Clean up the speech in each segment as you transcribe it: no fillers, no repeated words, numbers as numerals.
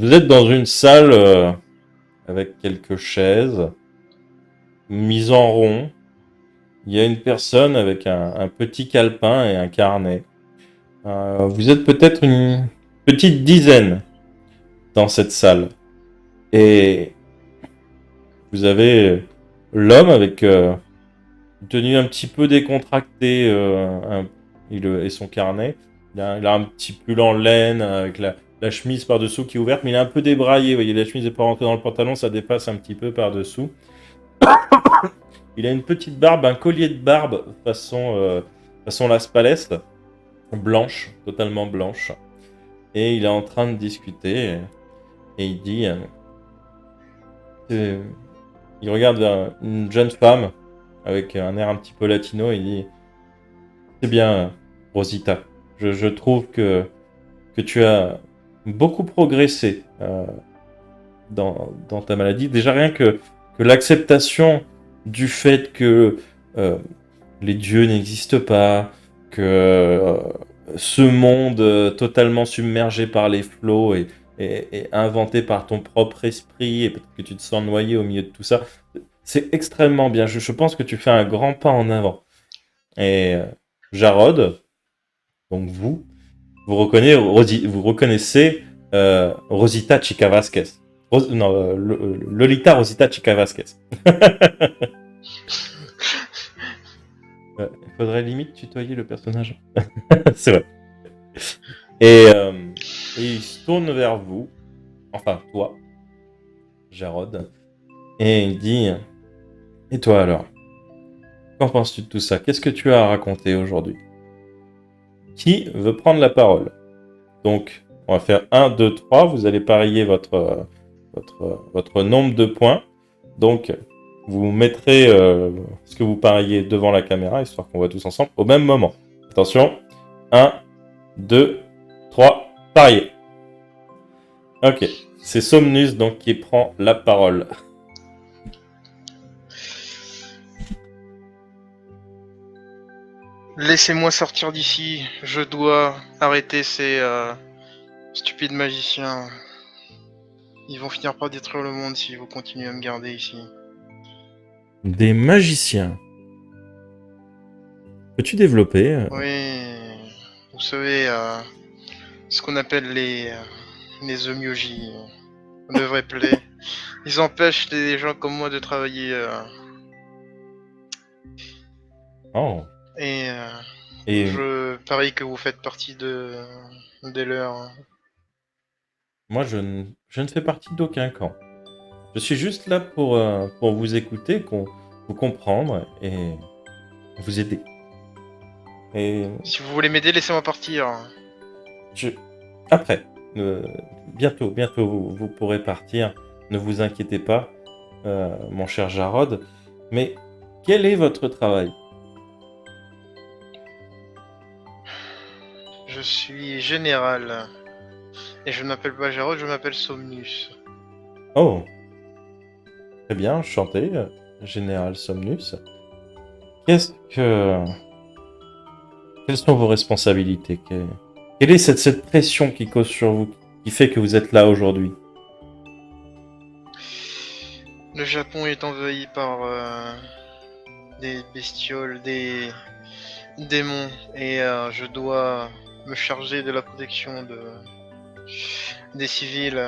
Vous êtes dans une salle avec quelques chaises mises en rond. Il y a une personne avec un petit calepin et un carnet. Vous êtes peut-être une petite dizaine dans cette salle. Et vous avez l'homme avec une tenue un petit peu décontractée et son carnet. Il a un petit pull en laine avec la chemise par-dessous qui est ouverte, mais il est un peu débraillé. Vous voyez, la chemise n'est pas rentrée dans le pantalon, ça dépasse un petit peu par-dessous. Il a une petite barbe, un collier de barbe façon Las Palais, blanche, totalement blanche. Et il est en train de discuter et il dit... il regarde vers une jeune femme avec un air un petit peu latino et il dit: c'est bien, Rosita. Je trouve que tu as beaucoup progressé dans ta maladie. Déjà rien que l'acceptation du fait que les dieux n'existent pas, que ce monde totalement submergé par les flots est inventé par ton propre esprit et peut-être que tu te sens noyé au milieu de tout ça. C'est extrêmement bien. Je pense que tu fais un grand pas en avant. Et Jarod, donc vous reconnaissez Rosita Chica Vasquez. Lolita Rosita Chica Vasquez. Il faudrait limite tutoyer le personnage. C'est vrai. Et il se tourne vers vous, enfin toi, Jarod, et il dit: et toi alors? Qu'en penses-tu de tout ça? Qu'est-ce que tu as à raconter aujourd'hui? Qui veut prendre la parole? Donc, on va faire 1, 2, 3. Vous allez parier votre nombre de points. Donc, vous mettrez ce que vous pariez devant la caméra, histoire qu'on voit tous ensemble au même moment. Attention. 1, 2, 3, parier. Ok. C'est Somnus donc qui prend la parole. Laissez-moi sortir d'ici. Je dois arrêter ces stupides magiciens. Ils vont finir par détruire le monde si vous continuez à me garder ici. Des magiciens. Peux-tu développer Oui, vous savez, ce qu'on appelle les Omyoji, le vrai play. Ils empêchent les gens comme moi de travailler. Oh. Et Et je parie que vous faites partie des leurs. moi, je ne fais partie d'aucun camp. Je suis juste là pour vous écouter, vous comprendre et vous aider. Et Si vous voulez m'aider, laissez-moi partir. après, bientôt, vous pourrez partir. Ne vous inquiétez pas, mon cher Jarod. Mais quel est votre travail? Je suis général. Et je ne m'appelle pas Jarod, je m'appelle Somnus. Oh, très bien, enchanté, Général Somnus. Quelles sont vos responsabilités? Quelle est cette pression qui cause sur vous, qui fait que vous êtes là aujourd'hui? Le Japon est envahi par des bestioles, des démons, et je dois me charger de la protection des civils.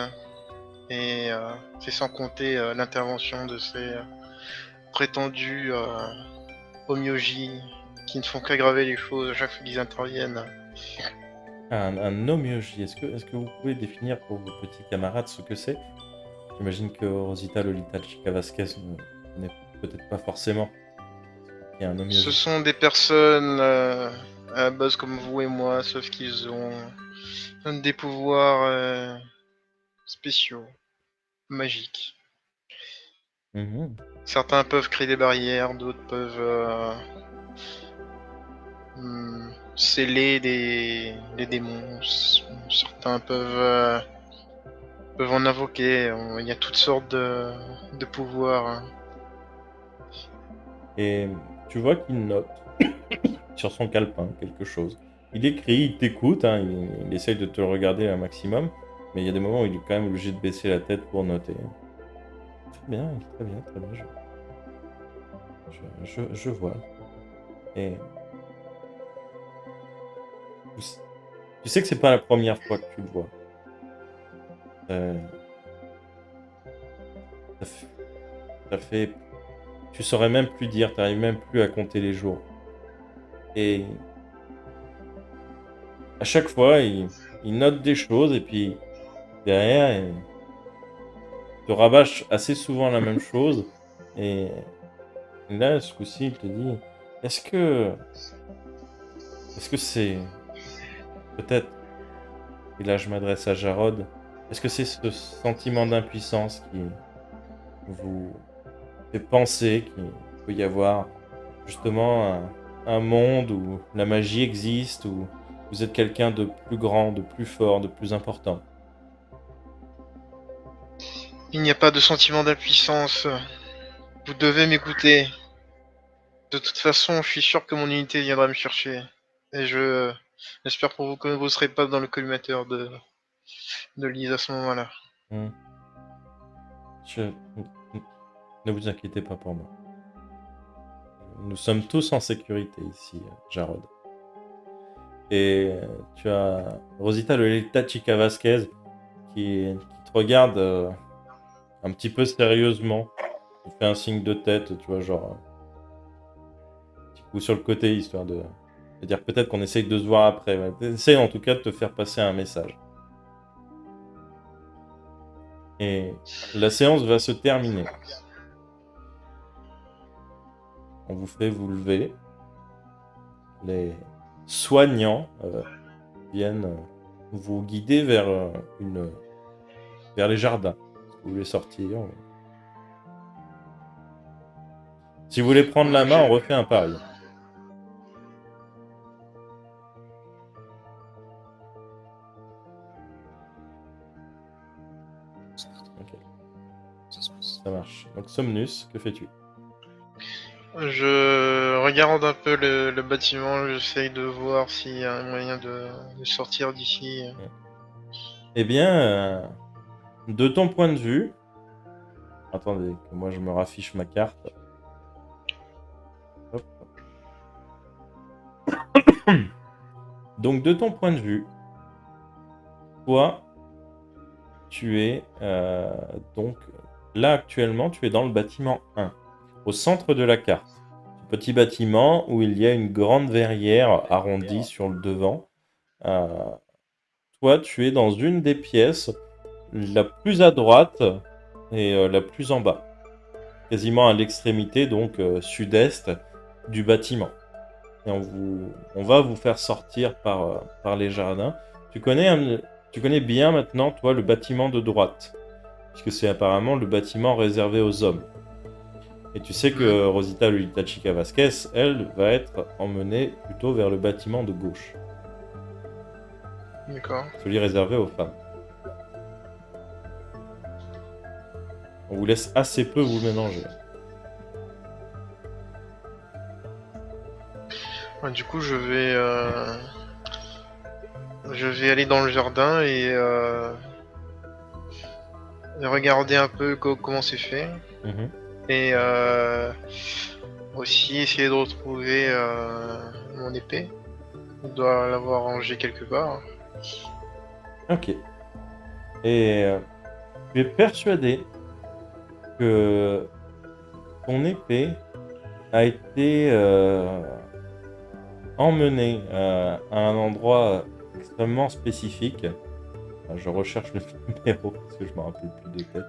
Et c'est sans compter l'intervention de ces prétendus Omyoji qui ne font qu'aggraver les choses à chaque fois qu'ils interviennent. Un omyoji, est-ce que vous pouvez définir pour vos petits camarades ce que c'est? J'imagine que Rosita Lolita Chica Vasquez n'est peut-être pas forcément. Il y a un omyoji. Ce sont des personnes à la base comme vous et moi, sauf qu'ils ont des pouvoirs spéciaux, magiques. Mhm. Certains peuvent créer des barrières, d'autres peuvent sceller les démons. Certains peuvent en invoquer. Il y a toutes sortes de pouvoirs. Et tu vois qu'il note sur son calepin quelque chose. Il écrit, il t'écoute, hein, il essaye de te regarder un maximum. Mais il y a des moments où il est quand même obligé de baisser la tête pour noter. Très bien, très bien, très bien. Je vois. Et tu sais que c'est pas la première fois que tu le vois. Ça fait, ça fait- tu saurais même plus dire, t'arrives même plus à compter les jours. Et à chaque fois, il note des choses et puis derrière, il te rabâche assez souvent la même chose. Et là, ce coup-ci, il te dit, est-ce que, est-ce que c'est peut-être, et là je m'adresse à Jarod, est-ce que c'est ce sentiment d'impuissance qui vous fait penser qu'il peut y avoir justement un monde où la magie existe, où vous êtes quelqu'un de plus grand, de plus fort, de plus important? Il n'y a pas de sentiment d'impuissance. Vous devez m'écouter. De toute façon, je suis sûr que mon unité viendra me chercher. Et j'espère pour vous que vous ne serez pas dans le collimateur de Lise à ce moment-là. Hmm. Je- Ne vous inquiétez pas pour moi. Nous sommes tous en sécurité ici, Jarod. Et tu as Rosita Lolita Chica Vasquez qui te regarde un petit peu sérieusement. Il fait un signe de tête, tu vois, genre un petit coup sur le côté, histoire de dire peut-être qu'on essaye de se voir après. Ouais. Essaye en tout cas de te faire passer un message. Et la séance va se terminer. On vous fait vous lever. Les soignants viennent vous guider vers les jardins. Si vous voulez sortir. Si vous voulez prendre la main, on refait un pari. Ok, ça marche. Donc Somnus, que fais-tu? Je regarde un peu le bâtiment, j'essaye de voir s'il y a un moyen de sortir d'ici. Eh bien, de ton point de vue... Attendez, que moi je me raffiche ma carte. Hop. Donc de ton point de vue, toi, tu es donc là actuellement, tu es dans le bâtiment 1, au centre de la carte. Ce petit bâtiment où il y a une grande verrière arrondie sur le devant. Euh, Toi, tu es dans une des pièces la plus à droite et la plus en bas, quasiment à l'extrémité, donc sud-est du bâtiment. Et on va vous faire sortir par les jardins. Tu connais bien maintenant, toi, le bâtiment de droite, puisque c'est apparemment le bâtiment réservé aux hommes. Et tu sais que Rosita Lolita Chica Vasquez, elle, va être emmenée plutôt vers le bâtiment de gauche, D'accord. celui réservé aux femmes. On vous laisse assez peu vous mélanger. Du coup, je vais aller dans le jardin et regarder un peu comment c'est fait. Mhm. Et aussi essayer de retrouver mon épée. Je dois l'avoir rangée quelque part. Ok. Et tu es persuadé que ton épée a été emmenée à un endroit extrêmement spécifique. Enfin, je recherche le numéro parce que je ne me rappelle plus de tête.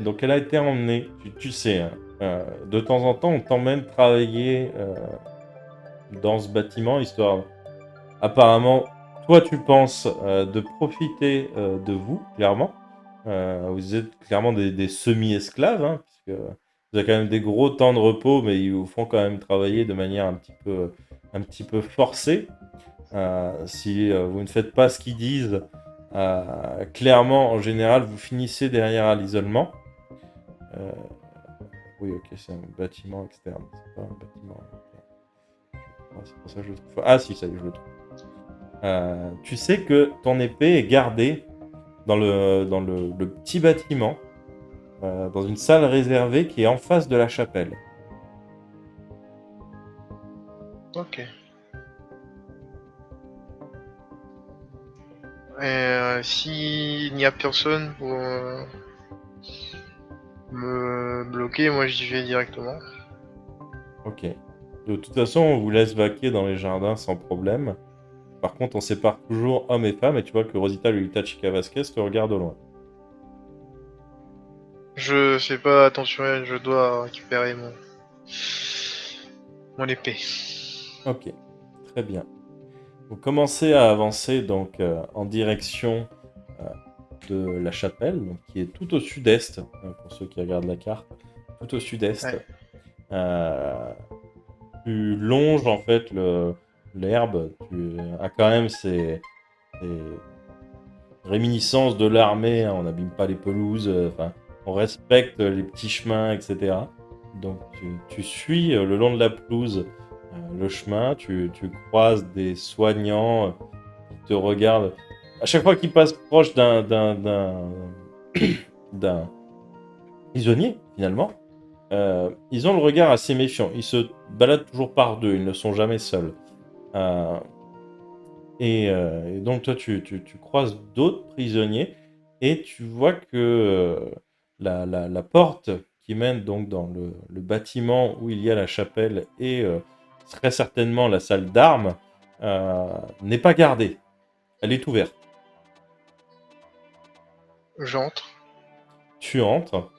Donc elle a été emmenée, tu sais, hein, de temps en temps on t'emmène travailler dans ce bâtiment, histoire, apparemment, toi tu penses de profiter de vous, clairement. Vous êtes clairement des semi-esclaves, hein, puisque vous avez quand même des gros temps de repos, mais ils vous font quand même travailler de manière un petit peu forcée. Si vous ne faites pas ce qu'ils disent, clairement, en général, vous finissez derrière à l'isolement. Oui, ok, c'est un bâtiment externe, c'est pas un bâtiment interne. C'est pour ça que je le trouve. Ah si, ça y est, je le trouve. Tu sais que ton épée est gardée dans le petit bâtiment, dans une salle réservée qui est en face de la chapelle. Ok. Et s'il n'y a personne pour me bloquer, moi j'y vais directement. Ok. De toute façon, on vous laisse vaquer dans les jardins sans problème. Par contre, on sépare toujours hommes et femmes, et tu vois que Rosita Lolita Chica Vasquez te regarde au loin. Je fais pas attention à elle, je dois récupérer mon épée. Ok, très bien. Vous commencez à avancer donc en direction euh, de la chapelle, donc, qui est tout au sud-est, pour ceux qui regardent la carte, tout au sud-est. Ouais. Tu longes en fait l'herbe, tu as quand même ces réminiscences de l'armée, hein, on n'abîme pas les pelouses, enfin, on respecte les petits chemins, etc. Donc tu suis le long de la pelouse le chemin, tu croises des soignants qui te regardent. À chaque fois qu'ils passent proche d'un prisonnier, finalement, ils ont le regard assez méfiant. Ils se baladent toujours par deux, ils ne sont jamais seuls. Euh, et donc toi, tu croises d'autres prisonniers et tu vois que la porte qui mène donc dans le bâtiment où il y a la chapelle et très certainement la salle d'armes n'est pas gardée. Elle est ouverte. J'entre. Tu entres,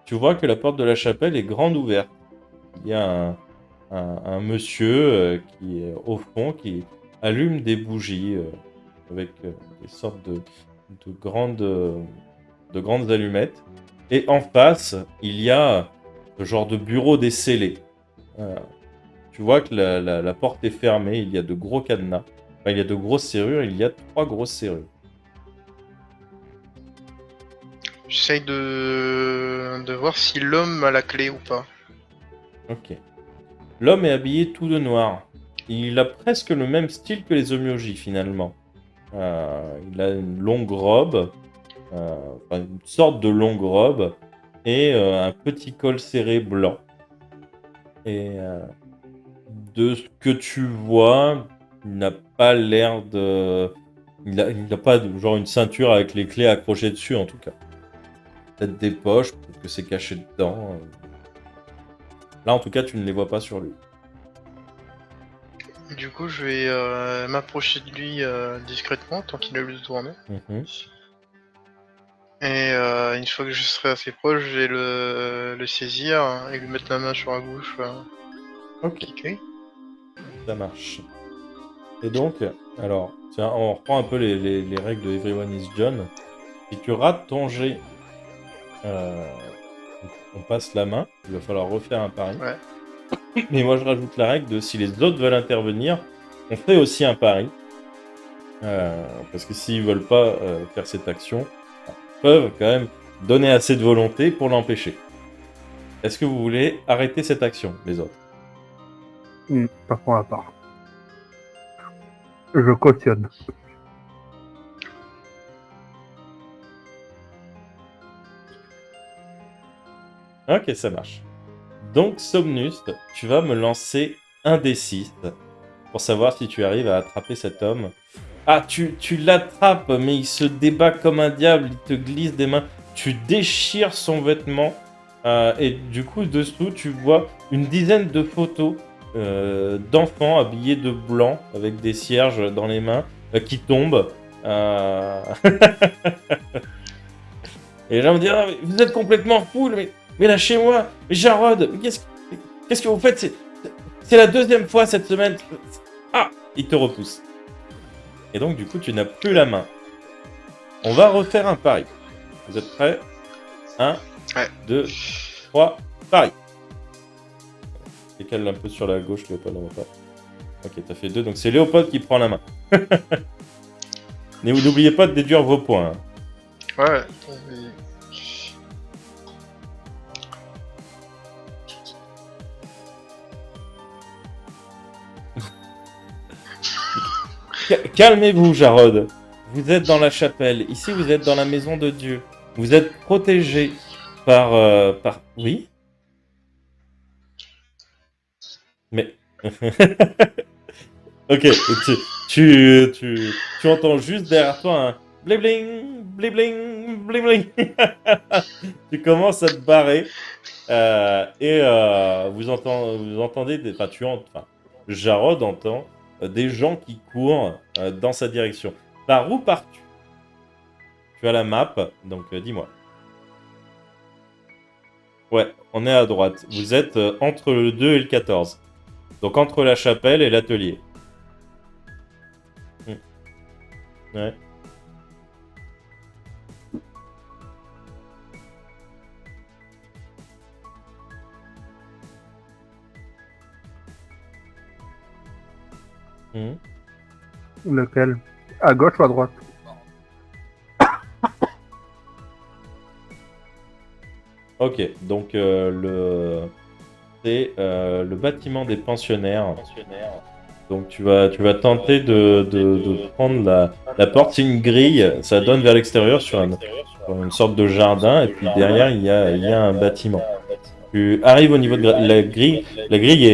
tu vois que la porte de la chapelle est grande ouverte. Il y a un monsieur qui est au fond, qui allume des bougies avec des sortes de grandes allumettes. Et en face, il y a ce genre de bureau des scellés. Euh, Tu vois que la porte est fermée, il y a de gros cadenas. Enfin, il y a de grosses serrures, il y a 3 grosses serrures. J'essaye de voir si l'homme a la clé ou pas. Ok. L'homme est habillé tout de noir. Il a presque le même style que les Omyoji finalement. Il a une longue robe, enfin, une sorte de longue robe, et un petit col serré blanc. Et de ce que tu vois, il n'a pas l'air de... Il n'a pas genre une ceinture avec les clés accrochées dessus en tout cas. Peut-être des poches, peut-être que c'est caché dedans. Là en tout cas, tu ne les vois pas sur lui. Du coup, je vais m'approcher de lui discrètement tant qu'il a le dos tourné. Mhm. Et une fois que je serai assez proche, je vais le saisir et lui mettre la main sur la bouche. Ok, Cliquer. ça marche. Et donc, alors, tiens, on reprend un peu les règles de Everyone is John. Si tu rates ton jet, euh, on passe la main. Il va falloir refaire un pari. Ouais. Mais moi, je rajoute la règle de si les autres veulent intervenir, on fait aussi un pari. Parce que s'ils veulent pas faire cette action, ils peuvent quand même donner assez de volonté pour l'empêcher. Est-ce que vous voulez arrêter cette action, les autres? Pas pour la part. Je cautionne. Ok, ça marche. Donc, Somnus, tu vas me lancer un des 6 pour savoir si tu arrives à attraper cet homme. Ah, tu l'attrapes, mais il se débat comme un diable, il te glisse des mains, tu déchires son vêtement, et du coup, dessous, tu vois une dizaine de photos d'enfants habillés de blanc, avec des cierges dans les mains, qui tombent. Et là, on dit, ah, mais vous êtes complètement fou, mais lâchez-moi, mais Jarod, mais qu'est-ce que vous faites? C'est la deuxième fois cette semaine. Ah, il te repousse. Et donc, du coup, tu n'as plus la main. On va refaire un pari. Vous êtes prêts? 1, Ouais. 2, 3, pari. Décale un peu sur la gauche, Léopold, on va pas. Ok, t'as fait 2, donc c'est Léopold qui prend la main. N'oubliez pas de déduire vos points. Hein. Ouais. Calmez-vous, Jarod. Vous êtes dans la chapelle. Ici, vous êtes dans la maison de Dieu. Vous êtes protégé par... Oui? Mais... Ok, tu entends juste derrière toi un blibling, blibling, blibling. Tu commences à te barrer et vous entendez, enfin, Jarod entend des gens qui courent dans sa direction. Par où pars-tu? Tu as la map, donc dis-moi. Ouais, on est à droite. Vous êtes entre le 2 et le 14. Donc entre la chapelle et l'atelier. Ouais. Mhm. Lequel? À gauche ou à droite? Ok, donc c'est le bâtiment des pensionnaires. Donc tu vas tenter de prendre la porte. C'est une grille, ça donne vers l'extérieur sur une sorte de jardin, et puis derrière il y a un bâtiment. Tu arrives au niveau de la grille. La grille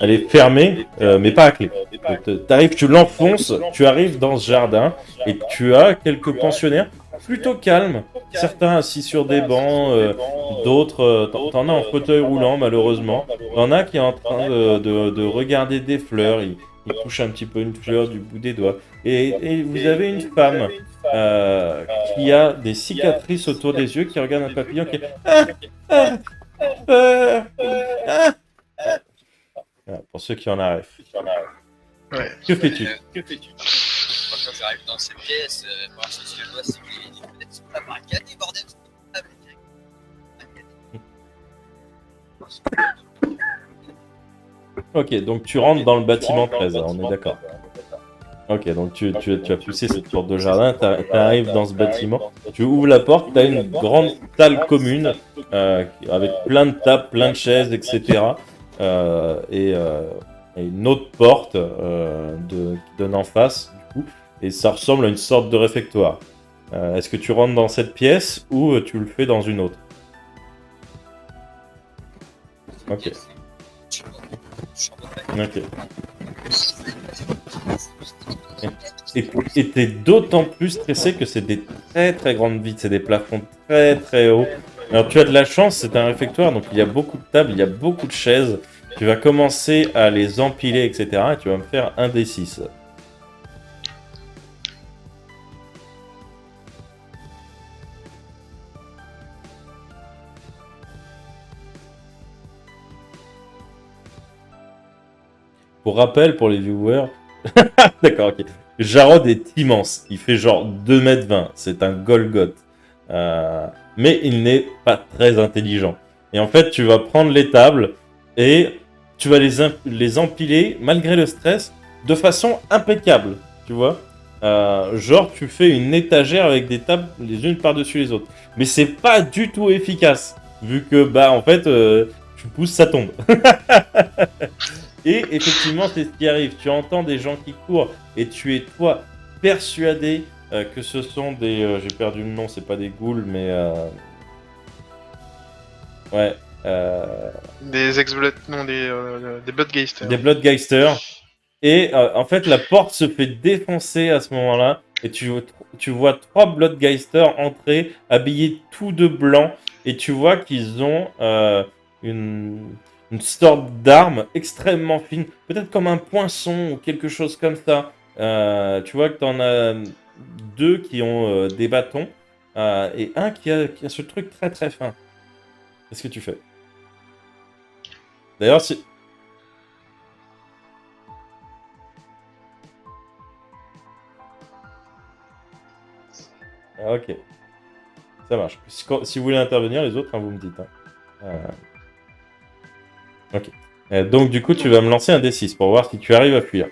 elle est fermée, mais pas à clé. T'arrives, tu l'enfonces, tu arrives dans ce jardin et tu as quelques pensionnaires plutôt calmes. Certains assis sur des bancs, d'autres, t'en as en fauteuil roulant malheureusement. T'en as qui est en train de regarder des fleurs. Il touche un petit peu une fleur du bout des doigts. Et vous avez une femme euh, qui a des cicatrices autour des yeux, qui regarde un papillon qui est... Ah, ah, ah. Voilà, pour ceux qui en arrivent. Ouais. Que fais-tu? Quand j'arrive dans cette pièce, voir si je dois cibler les fenêtres sont pas barricadées, bordel. Ok, donc tu rentres dans le bâtiment 13, on est d'accord. Ok, donc tu as poussé cette porte de jardin, tu arrives dans ce bâtiment, tu ouvres la porte, tu as une grande salle commune avec plein de tables, plein de chaises, etc. Et une autre porte qui donne en face, du coup, et ça ressemble à une sorte de réfectoire. Est-ce que tu rentres dans cette pièce ou tu le fais dans une autre? Ok. Ok. Et t'es d'autant plus stressé que c'est des très très grandes vitres, c'est des plafonds très très hauts. Alors tu as de la chance, c'est un réfectoire, donc il y a beaucoup de tables, il y a beaucoup de chaises. Tu vas commencer à les empiler, etc. Et tu vas me faire un D6. Pour rappel, pour les viewers, d'accord, ok. Jarod est immense, il fait genre 2,20 m, c'est un Golgoth. Mais il n'est pas très intelligent. Et en fait, tu vas prendre les tables et tu vas les empiler, malgré le stress, de façon impeccable, tu vois. Genre, tu fais une étagère avec des tables les unes par-dessus les autres. Mais c'est pas du tout efficace, vu que, bah, en fait, tu pousses, ça tombe. Et effectivement, c'est ce qui arrive. Tu entends des gens qui courent et tu es, toi, persuadé que ce sont des... j'ai perdu le nom, c'est pas des ghouls, mais... ouais. Des ex-blood... Non, des Bloodgeisters. Des Bloodgeisters. Et en fait, la porte se fait défoncer à ce moment-là. Et tu vois 3 Bloodgeisters entrer, habillés tout de blanc. Et tu vois qu'ils ont une sorte d'arme extrêmement fine. Peut-être comme un poinçon ou quelque chose comme ça. Tu vois que tu en as 2 qui ont des bâtons. Et un qui a ce truc très très fin. Qu'est-ce que tu fais? D'ailleurs, si... Ah, ok. Ça marche. Si vous voulez intervenir, les autres, hein, vous me dites. Hein. Ok. Donc, du coup, tu vas me lancer un D6 pour voir si tu arrives à fuir.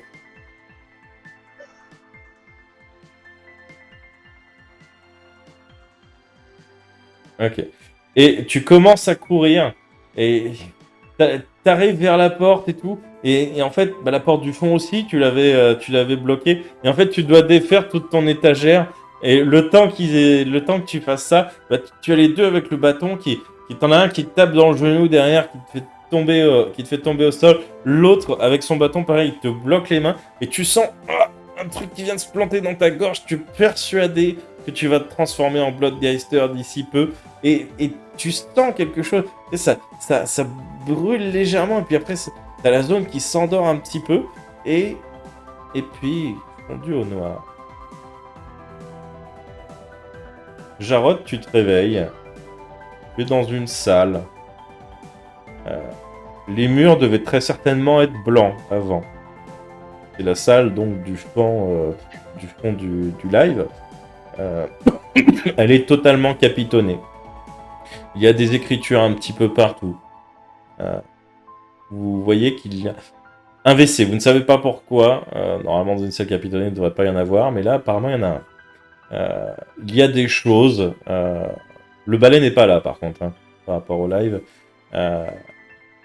Ok. Et tu commences à courir et t'arrives vers la porte et tout. Et en fait, bah, la porte du fond aussi, tu l'avais bloquée. Et en fait, tu dois défaire toute ton étagère. Et le temps que tu fasses ça, bah, tu as les deux avec le bâton qui t'en a un qui te tape dans le genou derrière, qui te fait tomber au sol. L'autre, avec son bâton, pareil, il te bloque les mains. Et tu sens un truc qui vient de se planter dans ta gorge. Tu es persuadé que tu vas te transformer en Bloodgeister d'ici peu. Et tu sens quelque chose. Et ça brûle légèrement. Et puis après, t'as la zone qui s'endort un petit peu. Et puis, fondu au noir. Jarod, tu te réveilles. Tu es dans une salle. Les murs devaient très certainement être blancs avant. C'est la salle donc du fond du live. Elle est totalement capitonnée. Il y a des écritures un petit peu partout. Vous voyez qu'il y a un WC. Vous ne savez pas pourquoi. Normalement, dans une salle capitonnée, il ne devrait pas y en avoir. Mais là, apparemment, il y en a un. Il y a des choses. Le balai n'est pas là, par contre, hein, par rapport au live.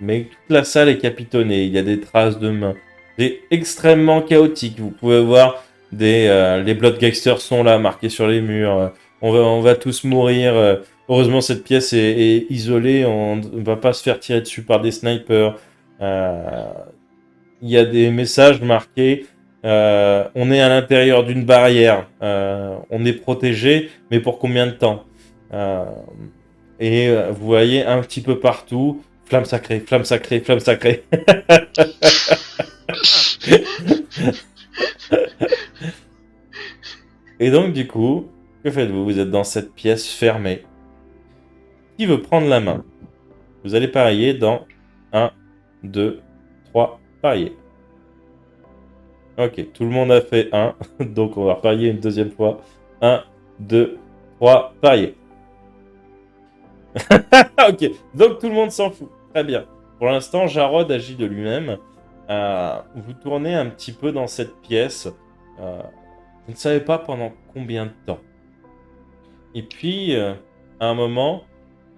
Mais toute la salle est capitonnée. Il y a des traces de mains. C'est extrêmement chaotique. Vous pouvez voir les Bloodgeisters sont là, marqués sur les murs. On va tous mourir. Heureusement, cette pièce est isolée. On ne va pas se faire tirer dessus par des snipers. Il y a des messages marqués. On est à l'intérieur d'une barrière. On est protégé, mais pour combien de temps? Et vous voyez un petit peu partout. Flamme sacrée, flamme sacrée, flamme sacrée. Et donc, du coup, que faites-vous? Vous êtes dans cette pièce fermée. Qui veut prendre la main? Vous allez parier dans 1, 2, 3, parier. Ok, tout le monde a fait 1, donc on va parier une deuxième fois. 1, 2, 3, parier. Ok, donc tout le monde s'en fout. Très bien. Pour l'instant, Jarod agit de lui-même. Vous tournez un petit peu dans cette pièce. Vous ne savez pas pendant combien de temps. Et puis, à un moment,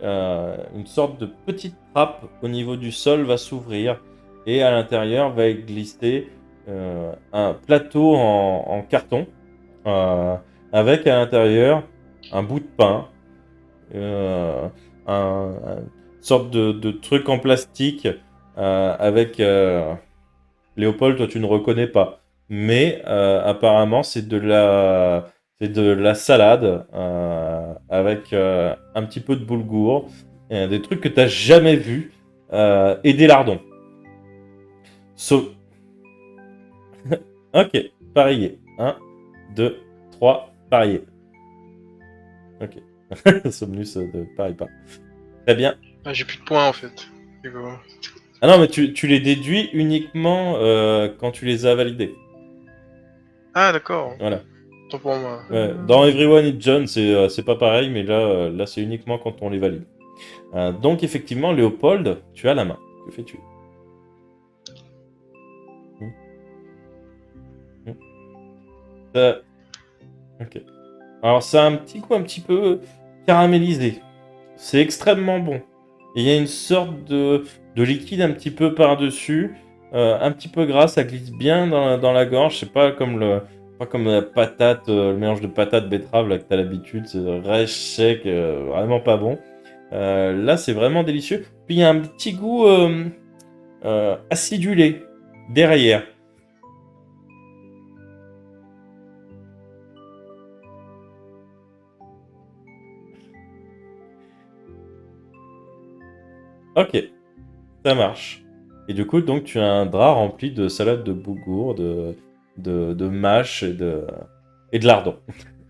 une sorte de petite trappe au niveau du sol va s'ouvrir. Et à l'intérieur va glisser un plateau en carton. Avec à l'intérieur un bout de pain. Une sorte de truc en plastique avec Léopold, toi tu ne reconnais pas, mais apparemment c'est de la salade avec un petit peu de boulgour, des trucs que tu n'as jamais vus et des lardons. Ok, parier. 1, 2, 3, parier. Ok. Somnus ne parie pas. Très bien. Ah, j'ai plus de points en fait. Du coup. Ah non, mais tu les déduis uniquement quand tu les as validés. Ah d'accord. Voilà. Tant pour moi. Ouais. Dans Everyone is John, c'est pas pareil, mais là c'est uniquement quand on les valide. Donc effectivement, Léopold, tu as la main. Que fais-tu? Ok. Alors ça a un petit goût un petit peu caramélisé. C'est extrêmement bon. Et il y a une sorte de liquide un petit peu par-dessus, un petit peu gras, ça glisse bien dans la gorge. C'est pas comme la patate, le mélange de patate betterave là que t'as l'habitude. C'est rêche sec, vraiment pas bon. Là, c'est vraiment délicieux. Puis il y a un petit goût acidulé derrière. Ok, ça marche. Et du coup, donc, tu as un drap rempli de salade de boulgour, de mâche et de lardons.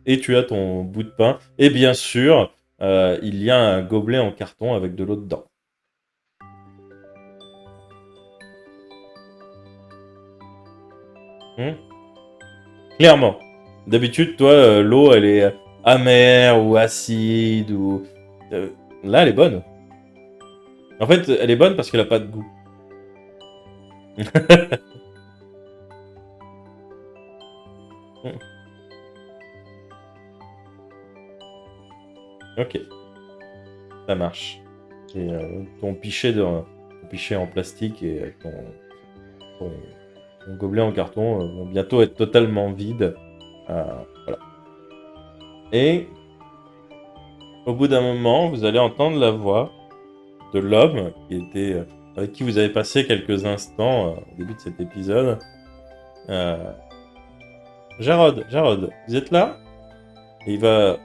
Et tu as ton bout de pain. Et bien sûr, il y a un gobelet en carton avec de l'eau dedans. Clairement. D'habitude, toi, l'eau, elle est amère ou acide ou... là, elle est bonne. En fait, elle est bonne parce qu'elle a pas de goût. Ok. Ça marche. Et ton pichet en plastique et ton- ton gobelet en carton vont bientôt être totalement vides. Voilà. Et au bout d'un moment, vous allez entendre la voix de l'homme avec qui vous avez passé quelques instants au début de cet épisode. Jarod, vous êtes là? Et il va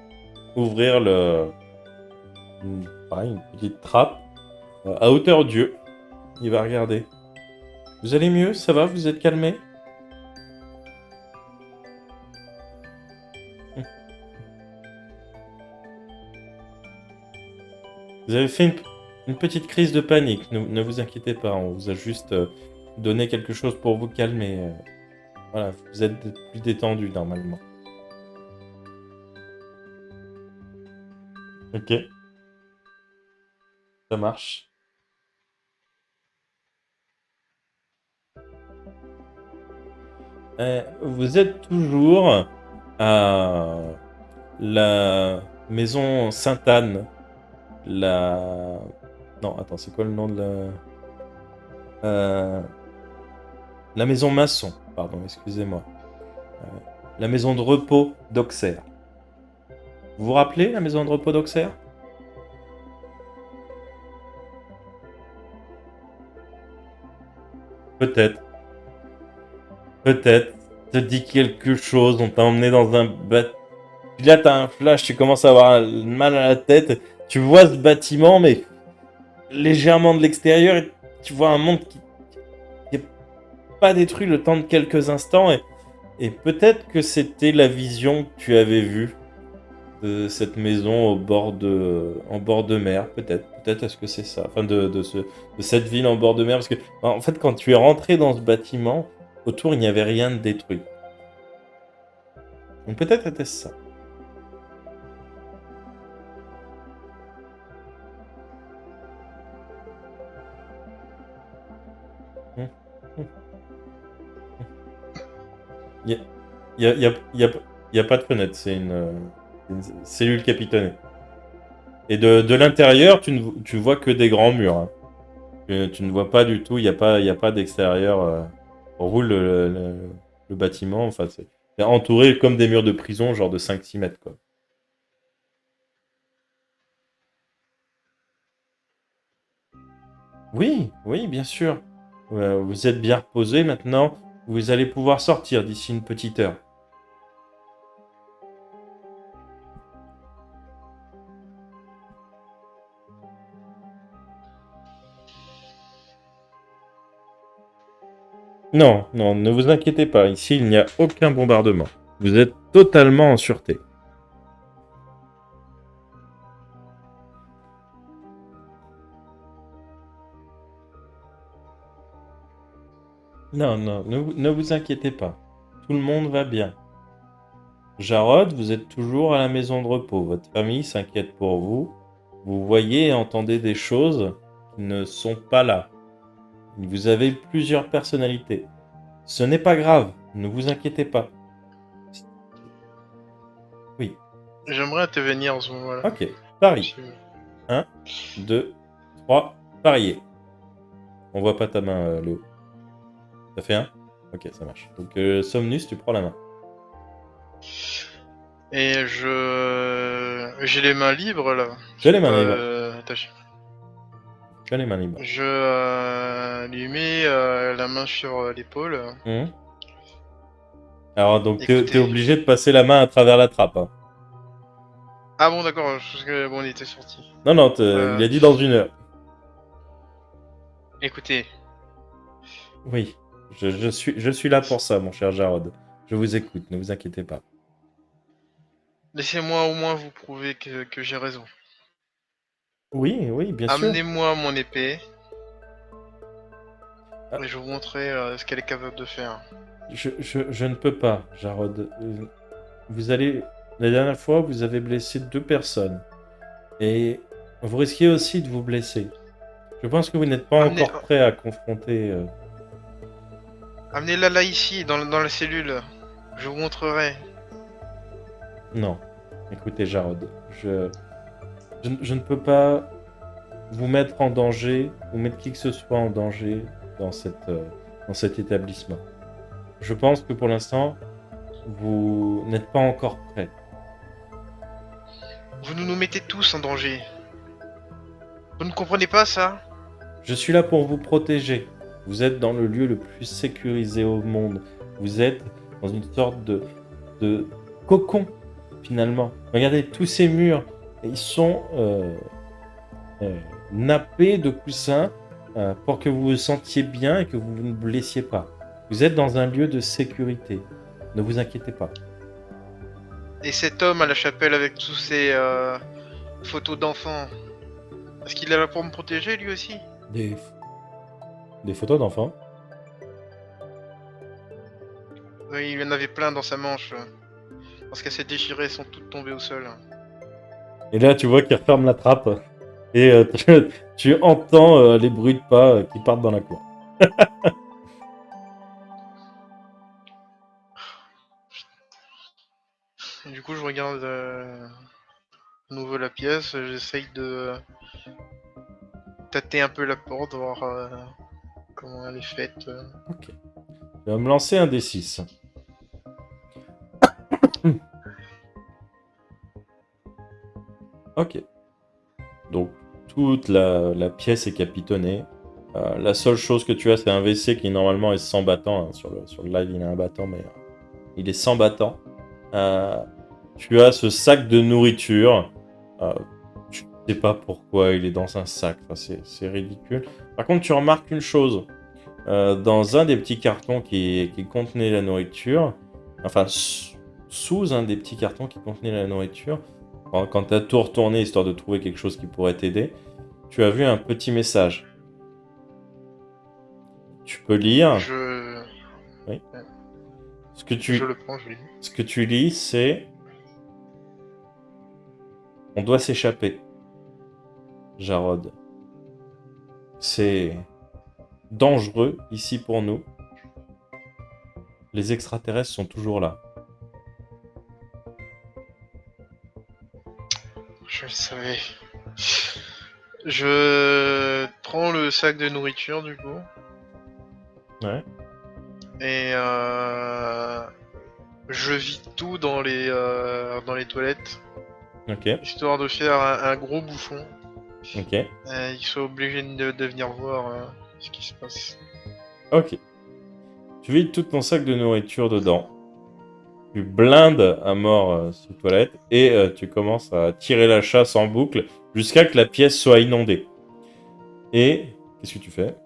ouvrir une petite trappe à hauteur d'yeux. Il va regarder. Vous allez mieux? Ça va? Vous êtes calmé? Vous avez fait une petite crise de panique. Ne vous inquiétez pas, on vous a juste donné quelque chose pour vous calmer. Voilà, vous êtes plus détendu normalement. Ok. Ça marche. Vous êtes toujours à la maison Sainte-Anne. Non, attends, c'est quoi le nom de la maison Masson, pardon, excusez-moi. La maison de repos d'Auxerre. Vous vous rappelez la maison de repos d'Auxerre? Peut-être. Peut-être. Te dit quelque chose, on t'a emmené dans un bâtiment. Puis là, t'as un flash, tu commences à avoir mal à la tête. Tu vois ce bâtiment, mais légèrement de l'extérieur, et tu vois un monde qui n'est pas détruit le temps de quelques instants. Et peut-être que c'était la vision que tu avais vue de cette maison en bord de mer. Peut-être est-ce que c'est ça. Enfin, de cette ville en bord de mer. Parce que, en fait, quand tu es rentré dans ce bâtiment, autour, il n'y avait rien de détruit. Donc peut-être était-ce ça. Il y a pas de fenêtre, c'est une cellule capitonnée. Et de l'intérieur, tu vois que des grands murs. Hein. Tu ne vois pas du tout, il n'y a pas d'extérieur. Pour vous, le bâtiment, enfin, c'est entouré comme des murs de prison, genre de 5-6 mètres, quoi. Oui, bien sûr. Vous êtes bien reposé maintenant. Vous allez pouvoir sortir d'ici une petite heure. Non, ne vous inquiétez pas. Ici, il n'y a aucun bombardement. Vous êtes totalement en sûreté. Non, ne vous inquiétez pas. Tout le monde va bien. Jarod, vous êtes toujours à la maison de repos. Votre famille s'inquiète pour vous. Vous voyez et entendez des choses qui ne sont pas là. Vous avez plusieurs personnalités. Ce n'est pas grave. Ne vous inquiétez pas. Oui. J'aimerais intervenir en ce moment-là. Ok. Paris. 1, 2, 3. Parier. On voit pas ta main, Léo. Ça fait 1? Ok, ça marche. Donc, Somnus, tu prends la main. Et j'ai les mains libres là. Tu as les mains libres. Attaché. Tu as les mains libres. Je lui mets la main sur l'épaule. Mhm. Alors, donc, Écoutez. t'es obligé de passer la main à travers la trappe. Hein. Ah bon, d'accord, parce que bon, il était sorti. Non, il a dit dans 1 heure. Écoutez, Oui, je suis là pour ça, mon cher Jarod. Je vous écoute, ne vous inquiétez pas. laissez-moi au moins vous prouver que j'ai raison. Oui, bien sûr. Amenez-moi mon épée. Ah. Et je vous montrerai ce qu'elle est capable de faire. Je ne peux pas, Jarod. La dernière fois, vous avez blessé 2 personnes. Et vous risquez aussi de vous blesser. Je pense que vous n'êtes pas encore prêt à confronter... Amenez-la là ici, dans la cellule. Je vous montrerai. Non. Écoutez, Jarod, je ne peux pas vous mettre en danger, ou mettre qui que ce soit en danger dans cet établissement. Je pense que pour l'instant, vous n'êtes pas encore prêts. Vous nous mettez tous en danger. Vous ne comprenez pas ça? Je suis là pour vous protéger. Vous êtes dans le lieu le plus sécurisé au monde. Vous êtes dans une sorte de cocon, finalement. Regardez, tous ces murs, ils sont nappés de coussins pour que vous vous sentiez bien et que vous ne blessiez pas. Vous êtes dans un lieu de sécurité. Ne vous inquiétez pas. Et cet homme à la chapelle avec tous ses photos d'enfants, est-ce qu'il est là pour me protéger lui aussi? Des photos d'enfants. Oui, il y en avait plein dans sa manche. Parce qu'elle s'est déchirée, elles sont toutes tombées au sol. Et là, tu vois qu'il referme la trappe. Et tu entends les bruits de pas qui partent dans la cour. Et du coup, je regarde à nouveau la pièce, j'essaye de tâter un peu la porte, voir comment elle est faite. Ok. Je vais me lancer un D6. Ok. Donc, toute la pièce est capitonnée. La seule chose que tu as, c'est un WC qui normalement est sans battant. Hein. Sur le live, il a un battant, mais il est sans battant. Tu as ce sac de nourriture. Tu ne sais pas pourquoi il est dans un sac. Enfin, c'est ridicule. Par contre, tu remarques une chose. Dans un des petits cartons qui contenait la nourriture, enfin, sous un des petits cartons qui contenait la nourriture, quand tu as tout retourné histoire de trouver quelque chose qui pourrait t'aider, tu as vu un petit message. Tu peux lire. Oui. Je le prends, je lis. Ce que tu lis, c'est... On doit s'échapper. Jarod. C'est dangereux ici pour nous. Les extraterrestres sont toujours là. Je le savais. Je prends le sac de nourriture du coup. Ouais. Et je vide tout dans les toilettes. Ok. Histoire de faire un gros bouffon. Ok. Ils sont obligés de venir voir ce qui se passe. Ok. Tu vides tout ton sac de nourriture dedans. Tu blindes à mort sous toilette et tu commences à tirer la chasse en boucle jusqu'à que la pièce soit inondée. Et qu'est-ce que tu fais?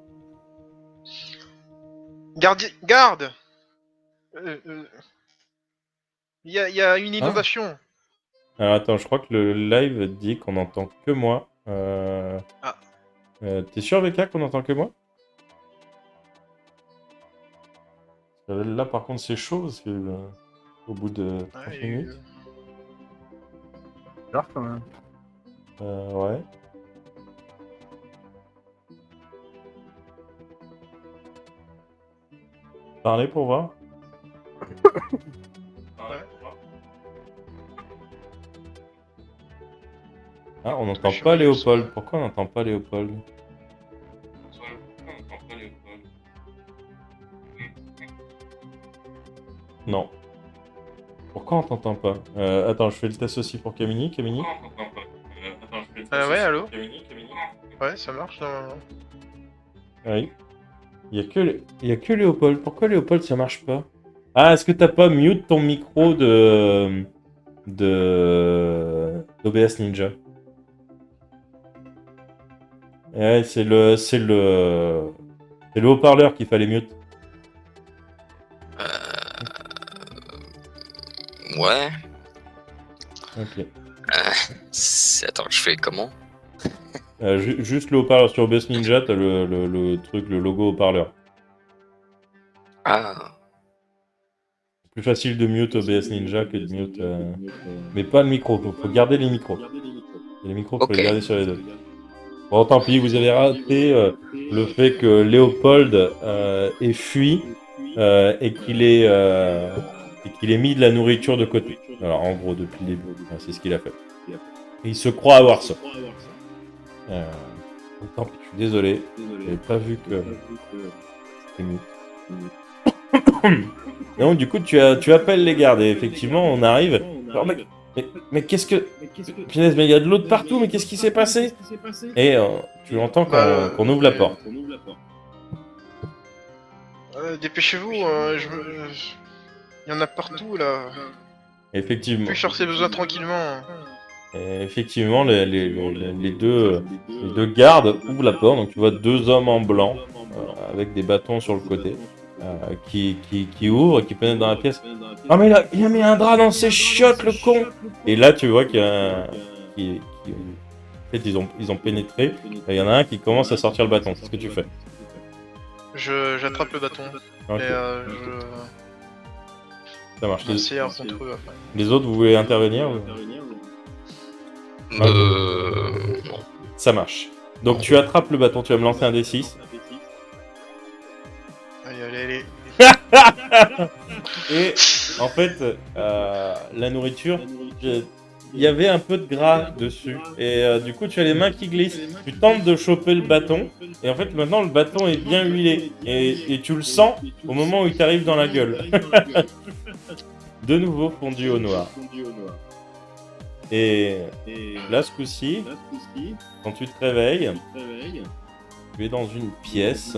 Garde! Il y a une inondation. Alors attends, je crois que le live dit qu'on entend que moi. T'es sûr, VK, qu'on entend que moi? Là, par contre, c'est chaud parce que au bout de 30 minutes. Bizarre quand même. Ouais. Parlez pour voir. Ah, on n'entend pas Léopold. Pourquoi on n'entend pas Léopold? Non. Pourquoi on t'entend pas? Attends, je fais le test aussi pour Camini. Camini? Ouais, allô? Ouais, ça marche normalement. Oui. Il y a que Léopold. Pourquoi Léopold ça marche pas? Ah, est-ce que t'as pas mute ton micro d'OBS Ninja? Ouais, c'est le haut-parleur qu'il fallait mute. Ouais. Ok. Attends, je fais comment? Juste le haut-parleur sur OBS Ninja, t'as le truc, le logo haut-parleur. Ah. Plus facile de mute OBS Ninja que de mute. Mais pas le micro, faut garder les micros. Et les micros, faut les garder sur les deux. Bon, tant pis, vous avez raté le fait que Léopold ait fui et qu'il ait mis de la nourriture de côté. Alors, en gros, depuis le début, c'est ce qu'il a fait. Et il se croit avoir ça. Tant pis, je suis désolé. J'avais pas vu que c'était mute. Et donc, du coup, tu appelles les gardes et effectivement, on arrive. Alors, mais qu'est-ce que. Punaise, mais il y a de l'eau de partout, mais qu'est-ce qui s'est passé? Et tu entends qu'on ouvre la porte. Dépêchez-vous, il y en a partout là. Effectivement. Puis chercher besoin tranquillement. Et effectivement, les deux gardes ouvrent la porte. Donc, tu vois deux hommes en blanc avec des bâtons sur le côté qui ouvrent et qui pénètrent dans la pièce. Oh, mais il a mis un drap dans ses chiottes, le con! Et là, tu vois qu'il y a en fait, ils ont pénétré. Et il y en a un qui commence à sortir le bâton. C'est ce que tu fais. J'attrape le bâton. Ok, Et ça marche. je essayer contre eux après. Les autres, vous voulez intervenir ou... Non. Ça marche. Donc, tu attrapes le bâton. Tu vas me lancer un D6. Allez. Et en fait, la nourriture, il y avait un peu de gras dessus. Et du coup, tu as les mains qui glissent. Tu tentes de choper le bâton. Et en fait, maintenant, le bâton est bien huilé. Et tu le sens au moment où il t'arrive dans la gueule. De nouveau fondu au noir. Et là, ce coup-ci, quand tu te réveilles, tu es dans une pièce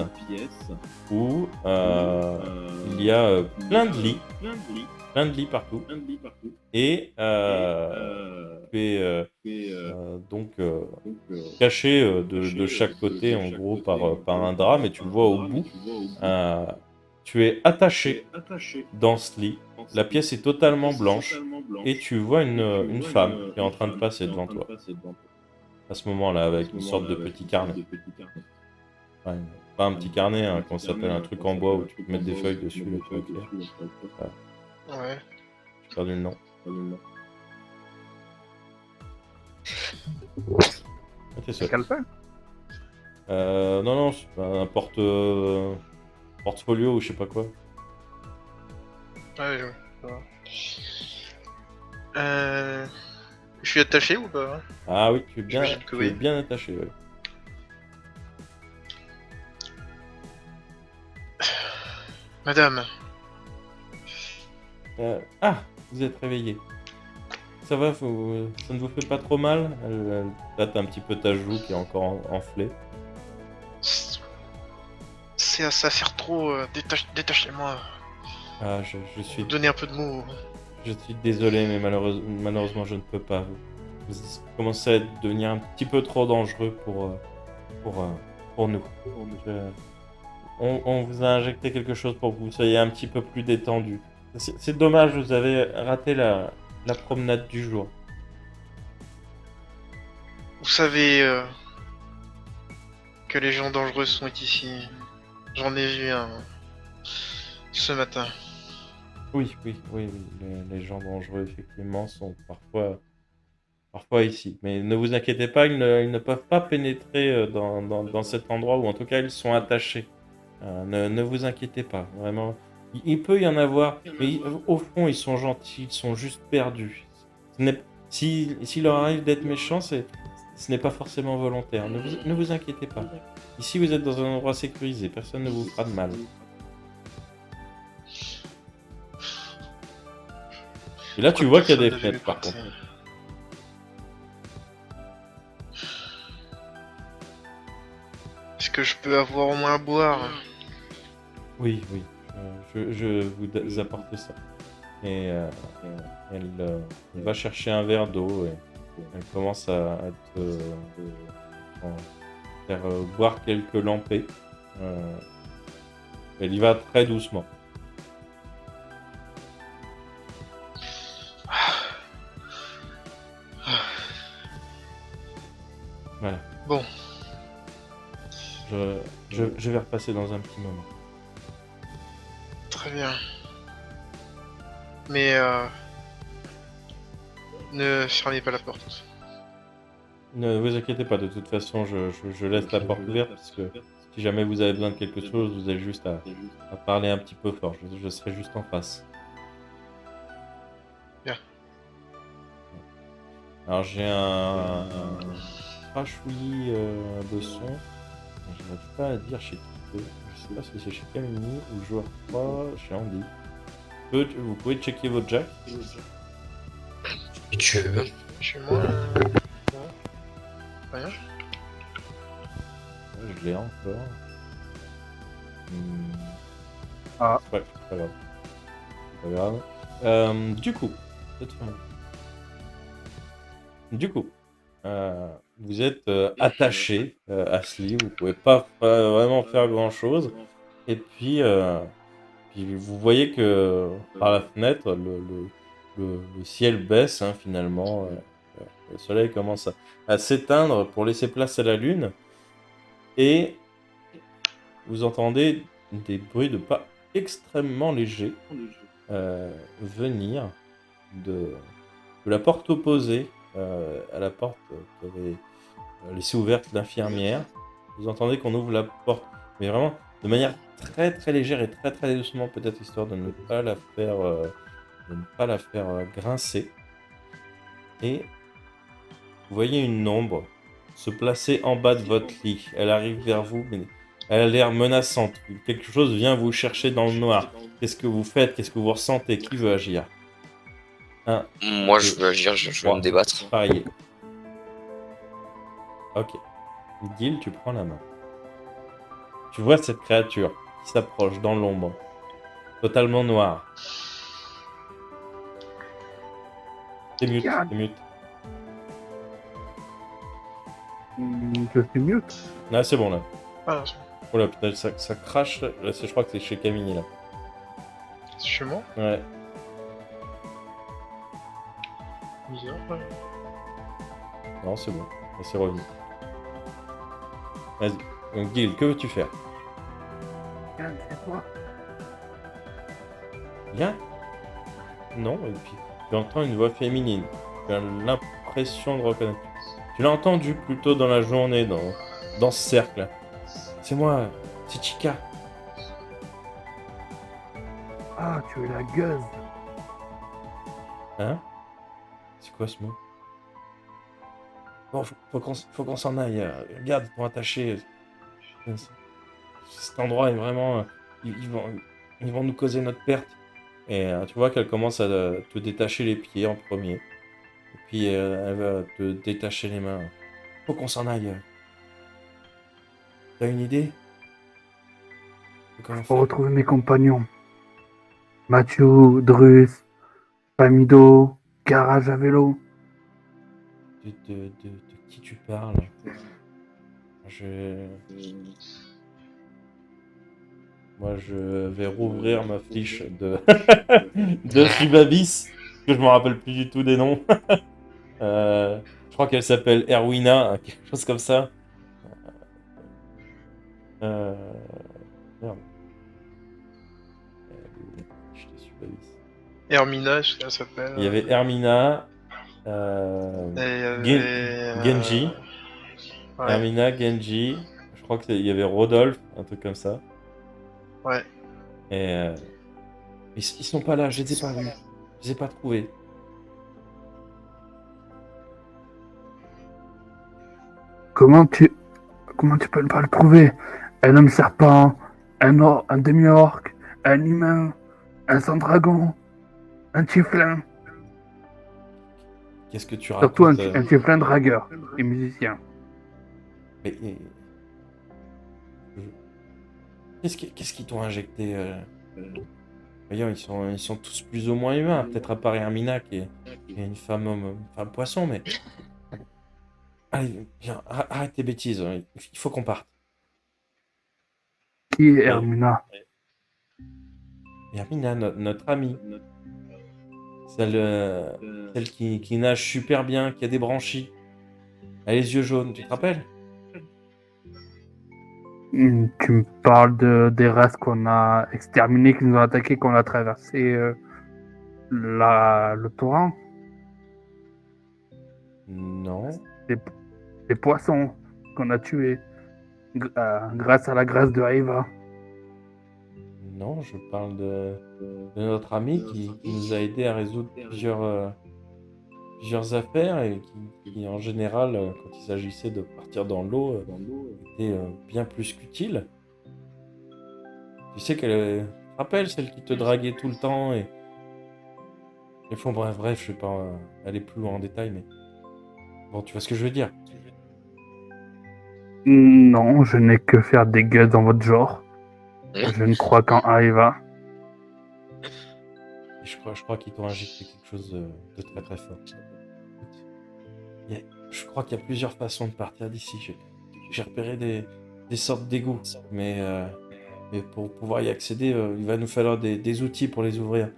où il y a plein de lits partout. Et tu es donc caché de chaque côté, en gros, par un drap, mais tu le vois au bout. Tu es attaché dans ce lit. La pièce est totalement blanche. Et tu vois une femme qui est en train de passer devant toi. À ce moment-là, avec une sorte de petit carnet. Ouais, pas un petit carnet, hein, qu'on s'appelle un truc en bois où tu peux mettre des feuilles dessus. Là, tu vois, clair. Ouais. J'ai perdu le nom. Ah, t'es seul. Calepin? Non, c'est un portfolio ou je sais pas quoi. Ouais, ça va. Je suis attaché ou pas? Ah oui, tu es bien, J'imagine que tu es oui. bien attaché. Ouais. Madame, Vous êtes réveillé. Ça va, ça ne vous fait pas trop mal? Là, t'as un petit peu ta joue qui est encore enflée. c'est à ça faire trop. Détachez-moi. Ah, je suis Donnez un peu de mots. Je suis désolé, mais malheureusement, je ne peux pas. Vous commencez à devenir un petit peu trop dangereux pour nous. On vous a injecté quelque chose pour que vous soyez un petit peu plus détendu. C'est dommage, vous avez raté la promenade du jour. Vous savez que les gens dangereux sont ici. J'en ai vu un ce matin. Oui. Les gens dangereux, effectivement, sont parfois ici. Mais ne vous inquiétez pas, ils ne peuvent pas pénétrer dans cet endroit, ou en tout cas, ils sont attachés. Ne vous inquiétez pas, vraiment. Il peut y en avoir, mais au fond, ils sont gentils, ils sont juste perdus. S'il leur arrive d'être méchants, ce n'est pas forcément volontaire. Ne vous inquiétez pas. Ici, vous êtes dans un endroit sécurisé, personne ne vous fera de mal. Et là, tu vois qu'il y a des fenêtres, par contre. Est-ce que je peux avoir au moins à boire? Oui. Je vous apporte ça. Et elle va chercher un verre d'eau et elle commence à te faire boire quelques lampées. Elle y va très doucement. Voilà. Bon. Je vais repasser dans un petit moment. Très bien. Mais ne fermez pas la porte. Ne vous inquiétez pas, de toute façon, je laisse la porte ouverte parce que si jamais vous avez besoin de quelque chose, vous avez juste à parler un petit peu fort. Je serai juste en face. Bien. Alors j'ai crachouillis de son. Je n'arrive pas à dire chez qui c'est. Je sais pas si c'est chez Camini ou joueur 3 chez Andy. Vous pouvez checker votre jack. Si tu veux. Chez moi, non. Rien. Je l'ai encore. Ah. Ouais, c'est pas grave. C'est pas grave. Du coup, cette fois. Du coup, vous êtes attaché à ce lit, vous pouvez pas vraiment faire grand chose. Et puis vous voyez que par la fenêtre, le ciel baisse finalement. Le soleil commence à s'éteindre pour laisser place à la lune. Et vous entendez des bruits de pas extrêmement légers venir de la porte opposée à la porte qui avait laissé ouverte l'infirmière. Vous entendez qu'on ouvre la porte, mais vraiment de manière très très légère et très très doucement, peut-être histoire de ne pas la faire grincer. Et vous voyez une ombre se placer en bas de votre lit. Elle arrive vers vous, mais elle a l'air menaçante. Quelque chose vient vous chercher dans le noir. Qu'est-ce que vous faites? Qu'est-ce que vous ressentez? Qui veut agir? Moi, je veux agir, je veux me débattre. Pareil. Ok. Gil, tu prends la main. Tu vois cette créature qui s'approche dans l'ombre, totalement noire. T'es mute, t'es mute. Je suis mute. Ah, c'est bon là. Ah, Oh là, putain, ça crache. Là, je crois que c'est chez Camille là. c'est chez moi. Ouais. Bizarre. Ouais. Non, c'est bon. Là, c'est revenu. Vas-y. Donc, Gil, que veux-tu faire? C'est toi. Bien? Non, et puis tu entends une voix féminine. Tu as l'impression de reconnaître. Tu l'as entendu plus tôt dans la journée, dans ce cercle. C'est moi, c'est Chica. Ah, tu es la gueuse. Hein? C'est quoi ce mot? Bon, faut qu'on s'en aille. Regarde, pour attacher. Cet endroit est vraiment... ils vont nous causer notre perte. Et tu vois qu'elle commence à te détacher les pieds en premier. Et puis elle va te détacher les mains. Faut qu'on s'en aille. T'as une idée de comment Pour faire? retrouver mes compagnons. Mathieu, Drus, Pamido, Garage à vélo. De qui tu parles? Moi, je vais rouvrir ma fiche de de Subabis, que je me rappelle plus du tout des noms. Je crois qu'elle s'appelle Erwina, quelque chose comme ça. Merde. J'étais Subabis. Hermina, je sais qu'elle s'appelle. Il y avait Hermina, Et il y avait, Genji, ouais. Hermina, Genji. Je crois qu'il y avait Rodolphe, un truc comme ça. Ouais. Et ils sont pas là, je les ai pas vus, je les ai pas trouvés. Comment tu peux ne pas le trouver? Un homme serpent, un demi-orc, un humain, un sans-dragon, un tieflin. Qu'est-ce que tu Surtout racontes? un tieflin dragueur et musicien. Mais, qu'est-ce qu'ils t'ont injecté? Voyons, ils sont tous plus ou moins humains, peut-être à part Hermina qui est une femme poisson, mais... Allez, viens, arrête tes bêtises, il faut qu'on parte. Qui est Hermina? Hermina, notre amie. Celle qui nage super bien, qui a des branchies. Elle a les yeux jaunes, tu te rappelles? Tu me parles des races qu'on a exterminées, qui nous ont attaqués, qu'on a traversé le torrent? Non. Les poissons qu'on a tués grâce à la grâce de Eva. Non, je parle de notre ami qui nous a aidé à résoudre plusieurs affaires et qui, en général, quand il s'agissait de partir dans l'eau, étaient bien plus qu'utiles. Tu sais qu'elle... Tu te rappelles, celle qui te draguait tout le temps et... Bon, bref, je vais pas aller plus loin en détail, mais... Bon, tu vois ce que je veux dire. Non, je n'ai que faire des gueules dans votre genre. Je ne crois qu'en Aiva. Et je crois qu'ils t'ont injecté quelque chose de très très fort. Je crois qu'il y a plusieurs façons de partir d'ici. J'ai repéré des sortes d'égouts, mais pour pouvoir y accéder, il va nous falloir des outils pour les ouvrir.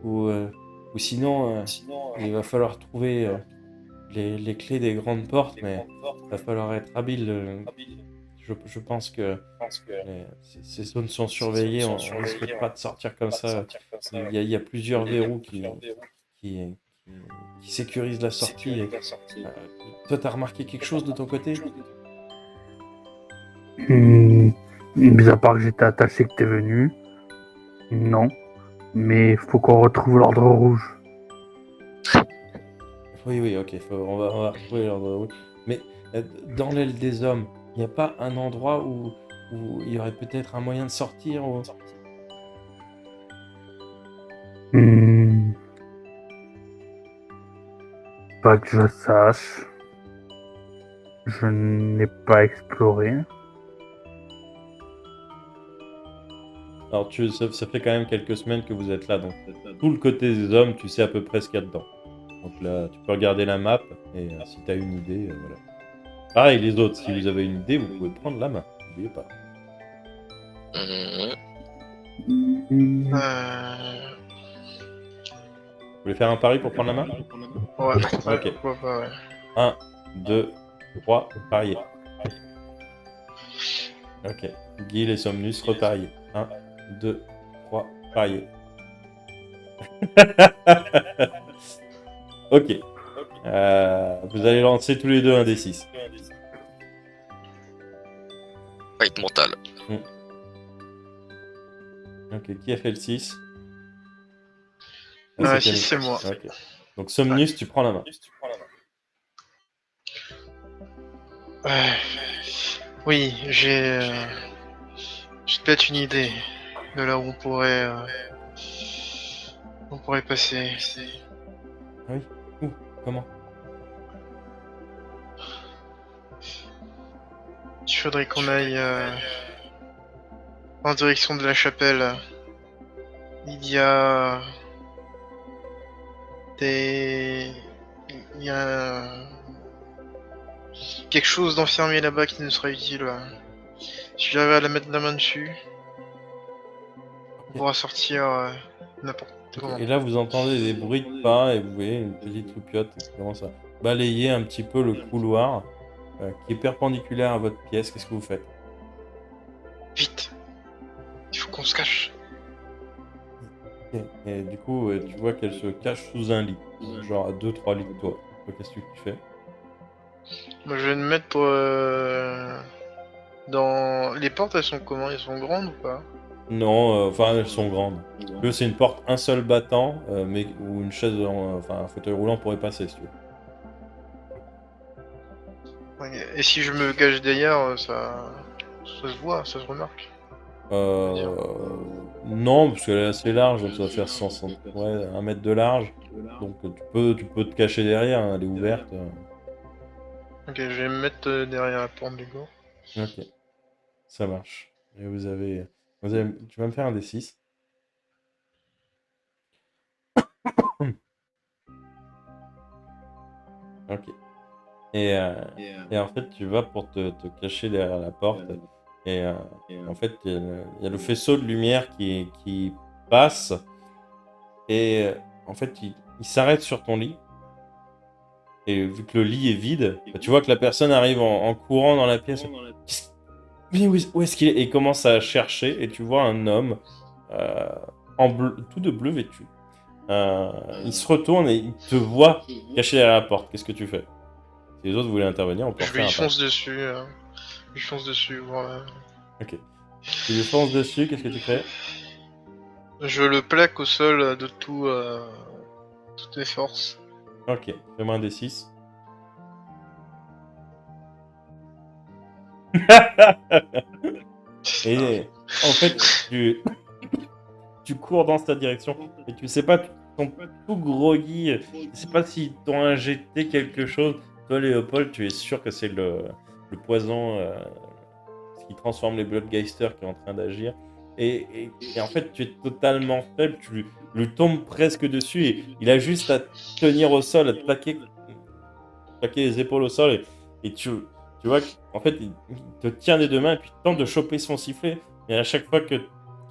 Ou sinon, il va falloir trouver les clés des grandes portes, mais il va falloir être habile. Je pense que ces zones sont surveillées, on risque pas de sortir comme ça. Il y a plusieurs verrous qui sécurisent la sortie. Toi, t'as remarqué quelque chose de ton côté? Mis à part que j'étais attaché que t'es venu. Non. Mais faut qu'on retrouve l'ordre rouge. Oui, ok, on va retrouver l'ordre rouge. Mais dans l'aile des hommes, il n'y a pas un endroit où il y aurait peut-être un moyen de sortir Pas que je sache. Je n'ai pas exploré. Alors, ça fait quand même quelques semaines que vous êtes là, donc tout le côté des hommes, tu sais à peu près ce qu'il y a dedans. Donc là, tu peux regarder la map, et si tu as une idée, voilà. Pareil, les autres, si vous avez une idée, vous pouvez prendre la main, n'oubliez pas. Vous voulez faire un pari pour prendre la main? Ouais, Ok. pourquoi pas, ouais. 1, 2, 3, parier. Ok. Guil et Somnus, reparier. 1, 2, 3, parier. Ok. Vous allez lancer tous les deux un D6. Fight mental. Ok, qui a fait le 6? Ah, 6 c'est moi. Ok. Donc Somnus, tu prends la main. Oui, j'ai peut-être une idée de là où on pourrait passer. Ah oui? Où? Comment? Il faudrait qu'on aille en direction de la chapelle. Il y a quelque chose d'enfermé là-bas qui nous sera utile. Si j'arrive à la mettre la main dessus, on pourra sortir n'importe comment. Et là, vous entendez des bruits de pas et vous voyez une petite loupiote qui commence à balayer un petit peu le couloir qui est perpendiculaire à votre pièce. Qu'est-ce que vous faites? Vite! Il faut qu'on se cache. Et du coup, tu vois qu'elle se cache sous un lit, genre à 2-3 lits de toi. Qu'est-ce que tu fais? Moi, je vais me mettre dans... Les portes, elles sont comment? Elles sont grandes ou pas? Non, enfin, elles sont grandes. Eux, c'est une porte, un seul battant, mais où une chaise, enfin, un fauteuil roulant pourrait passer, si tu veux. Ouais, et si je me cache derrière, ça se voit, ça se remarque. Non, parce qu'elle est assez large, donc ça va faire 100, ouais, 1 mètre de large. Donc tu peux te cacher derrière, hein, elle est ouverte. Ok, je vais me mettre derrière la porte du go. Ok, ça marche. Et tu vas me faire un D6. Ok. Et en fait, tu vas pour te cacher derrière la porte. Et en fait, il y a le faisceau de lumière qui passe. Et en fait, il s'arrête sur ton lit. Et vu que le lit est vide, bah, tu vois que la personne arrive en courant dans la pièce. Mais où est-ce qu'il est? Et il commence à chercher. Et tu vois un homme en bleu, tout de bleu vêtu. Il se retourne et il te voit caché derrière la porte. Qu'est-ce que tu fais? Si les autres voulaient intervenir, on peut Je refaire lui un fonce dessus. Je lui fonce dessus, voilà. Ok. Tu lui fonces dessus, qu'est-ce que tu fais? Je le plaque au sol de toutes mes forces. Ok, fais-moi un D6. Et en fait, tu cours dans sa direction et tu sais pas, tu te sens tout groggy. Tu sais pas s'ils t'ont injecté quelque chose. Toi, Léopold, tu es sûr que c'est le poison qui transforme les Bloodgeisters qui est en train d'agir. Et en fait, tu es totalement faible. Tu lui tombes presque dessus et il a juste à tenir au sol, à te plaquer les épaules au sol. Et tu vois qu'en fait, il te tient des deux mains et puis il tente de choper son sifflet. Et à chaque fois qu'il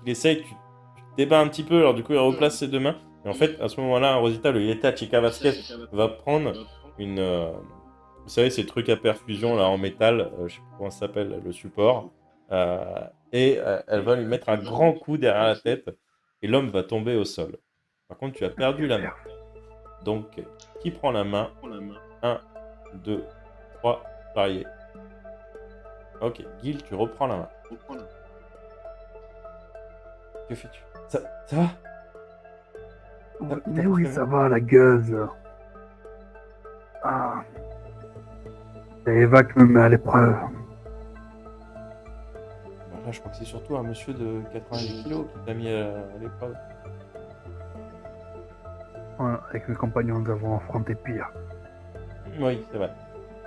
essaye, tu te débats un petit peu. Alors du coup, il replace ses deux mains. Et en fait, à ce moment-là, Rosita, le Yeta Chica Vasquez va prendre une... vous savez, ces trucs à perfusion là en métal, je sais pas comment ça s'appelle, le support. Elle va lui mettre un grand coup derrière la tête. Et l'homme va tomber au sol. Par contre, tu as perdu la main. Donc, qui prend la main? 1, 2, 3, parier. Ok, Gil, tu reprends la main. Que fais-tu? Ça va? Mais oui, ça va, la gueuse. Ah. C'est Eva qui me met à l'épreuve. Bon, là, je crois que c'est surtout un monsieur de 88 kilos qui t'a mis à l'épreuve. Ouais, avec mes compagnons, nous avons affronté pire. Oui, c'est vrai.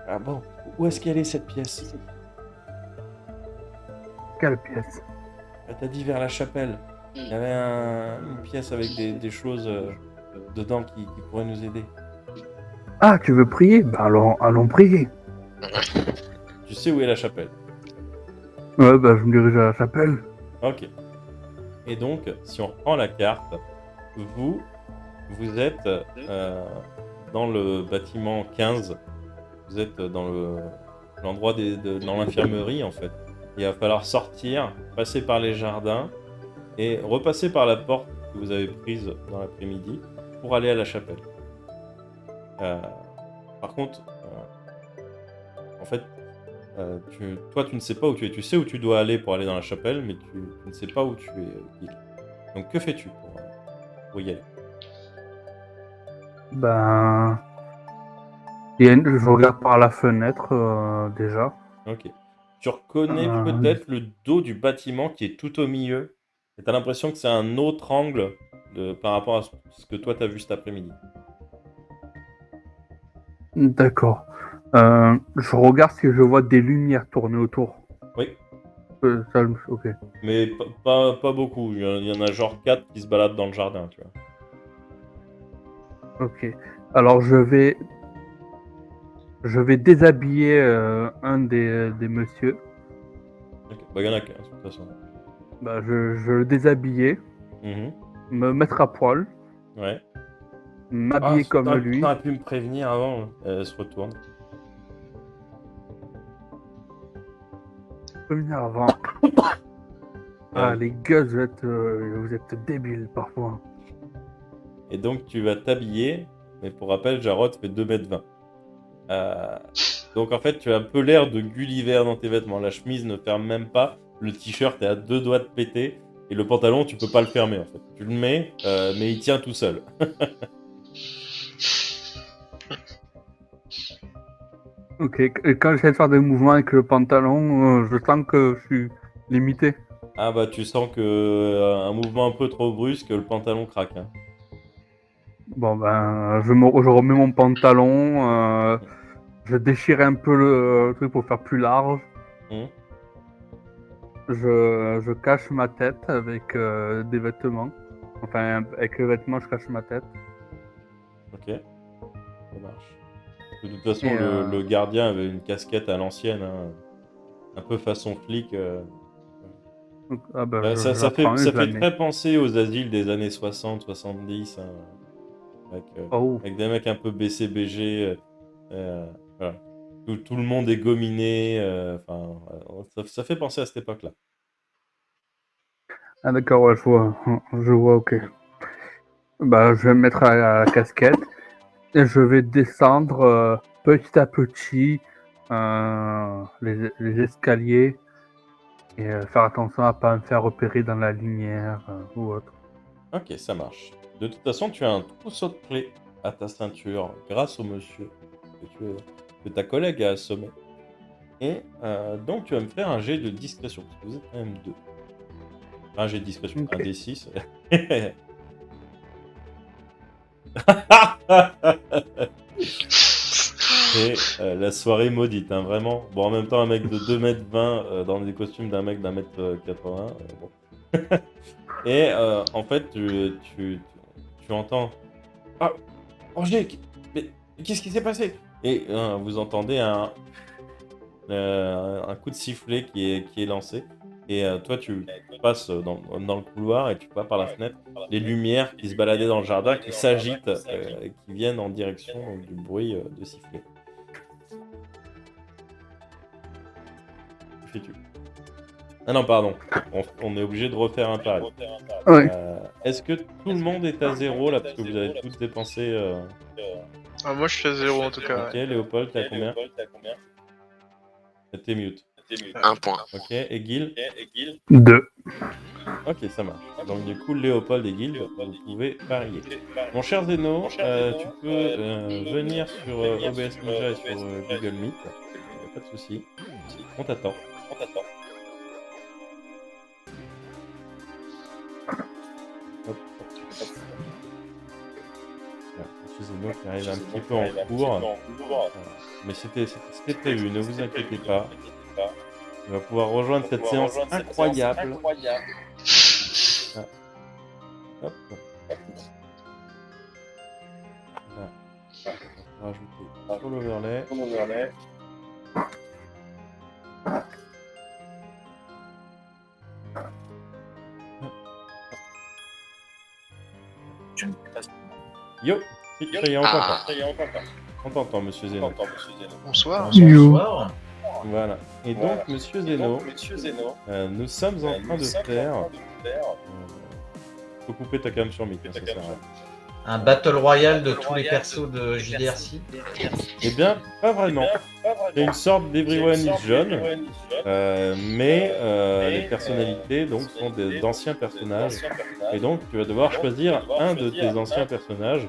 Ah bon, où est-ce qu'elle est cette pièce? Quelle pièce? Elle t'a dit vers la chapelle. Il y avait une pièce avec des choses dedans qui pourraient nous aider. Ah, tu veux prier? Ben allons prier. Tu sais où est la chapelle? Ouais, ben je me dirige à la chapelle. Ok. Et donc, si on reprend la carte, vous êtes dans le bâtiment 15. Vous êtes dans l'endroit dans l'infirmerie, en fait. Il va falloir sortir, passer par les jardins et repasser par la porte que vous avez prise dans l'après-midi pour aller à la chapelle. Par contre, en fait, toi, tu ne sais pas où tu es. Tu sais où tu dois aller pour aller dans la chapelle, mais tu ne sais pas où tu es. Donc, que fais-tu pour y aller? Ben... je regarde par la fenêtre, déjà. Ok. Tu reconnais peut-être le dos du bâtiment qui est tout au milieu. Et tu as l'impression que c'est un autre angle par rapport à ce que toi, tu as vu cet après-midi. D'accord. Je regarde si je vois des lumières tourner autour. Oui, Ok. mais pas beaucoup. Il y en a genre 4 qui se baladent dans le jardin, tu vois. Ok. Alors je vais déshabiller un des messieurs. Ok. Bah, il y en a 15, de toute façon. Bah, je le déshabiller, Mhm. me mettre à poil, Ouais. m'habiller comme lui. T'aurais pu me prévenir avant. Elle se retourne. Venir avant. Ah, les gars, vous êtes débiles parfois. Et donc, tu vas t'habiller. Mais pour rappel, Jarod fait 2,20 m. Donc, en fait, tu as un peu l'air de Gulliver dans tes vêtements. La chemise ne ferme même pas. Le t-shirt est à 2 doigts de péter. Et le pantalon, tu peux pas le fermer, en fait. Tu le mets, mais il tient tout seul. Ok, et quand j'essaie de faire des mouvements avec le pantalon, je sens que je suis limité. Ah bah, tu sens que un mouvement un peu trop brusque, le pantalon craque. Hein. Bon, ben, je remets mon pantalon, je déchire un peu le truc pour faire plus large. Hum. Je cache ma tête avec des vêtements. Enfin, avec les vêtements, je cache ma tête. Ok, ça marche. De toute façon, Et, le gardien avait une casquette à l'ancienne, hein, un peu façon flic. donc, ah ben, Bah, ça la fait, prends, ça je la fait mets. très penser aux asiles des années 60, 70, hein, Oh, avec des mecs un peu BCBG. Voilà. Tout le monde est gominé. Enfin, ça fait penser à cette époque-là. ah d'accord, ouais, je vois, ok. Bah, je vais me mettre à la casquette et je vais descendre petit à petit les escaliers et faire attention à pas me faire repérer dans la lumière ou autre. Ok, ça marche. De toute façon, tu as un trousseau de clés à ta ceinture grâce au monsieur que ta collègue a assommé. Et donc, tu vas me faire un jet de discrétion, parce que vous êtes quand même 2. Un jet de discrétion, Ok. un D6. Et la soirée maudite, hein, vraiment. Bon, en même temps, un mec de 2,20 m dans des costumes d'un mec d'1,80 m. Bon. Et en fait, tu entends. Ah, Roger, mais qu'est-ce qui s'est passé? Et vous entendez un coup de sifflet qui est lancé. Et toi, tu passes dans le couloir et tu vois par la fenêtre les lumières qui se baladaient dans le jardin, qui s'agitent et qui viennent en direction donc, du bruit de sifflet. Que fais-tu? Ah non, pardon. On est obligé de refaire un pari. Oui. Est-ce que tout le monde est à 0 là, parce que vous avez tous dépensé Ah, moi, je suis à 0 en tout cas. Ok, Ouais. Léopold, t'es à combien? T'es mute. 1 point. Ok, et Guil? 2. Ok, ça marche. Donc du coup, Léopold et Guild, vous pouvez parier. Mon cher Zeno, tu peux venir sur OBS Ninja et sur Google Meet. Y a pas de souci. On t'attend. Hop, hop, hop. Voilà, monsieur Zeno qui arrive un petit peu en cours. Mais c'était prévu, ne vous inquiétez pas. On va pouvoir rejoindre cette séance incroyable. Ah. Hop. Là, on va rajouter sur l'overlay. Yo, ça y est, on t'entend. On t'entend, monsieur Zeno. Bonsoir. Yo. Voilà. Et donc, monsieur Zeno, nous sommes en train de faire... faut couper ta cam sur mic, hein, ça sert à rien. Un battle royale de tous les persos de JDRC. Eh bien, pas vraiment. C'est une sorte d'Everyone is John, mais les personnalités donc, sont d'anciens personnages. Et donc, tu vas devoir choisir un de tes anciens personnages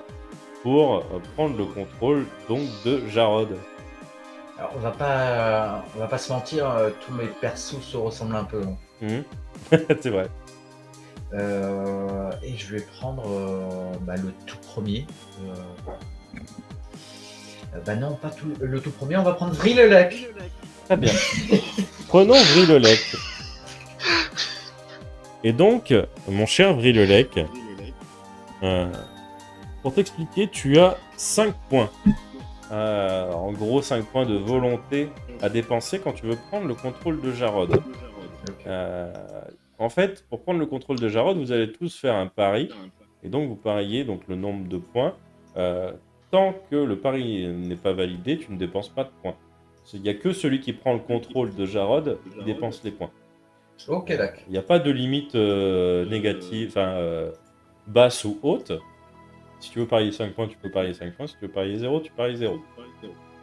pour prendre le contrôle donc, de Jarod. Alors, on va pas se mentir, tous mes persos se ressemblent un peu. C'est vrai. Et je vais prendre le tout premier. Non, pas le tout premier, on va prendre Vrilelec. Très bien. Prenons Vrilelec. Et donc, mon cher Vrilelec, pour t'expliquer, tu as 5 points. En gros, 5 points de volonté à dépenser quand tu veux prendre le contrôle de Jarod. En fait, pour prendre le contrôle de Jarod, vous allez tous faire un pari. Et donc, vous pariez donc, le nombre de points. Tant que le pari n'est pas validé, tu ne dépenses pas de points. Il n'y a que celui qui prend le contrôle de Jarod qui dépense les points. Ok, d'accord. Il n'y a pas de limite négative, basse ou haute. Si tu veux parier 5 points, tu peux parier 5 points. Si tu veux parier 0, tu paries 0.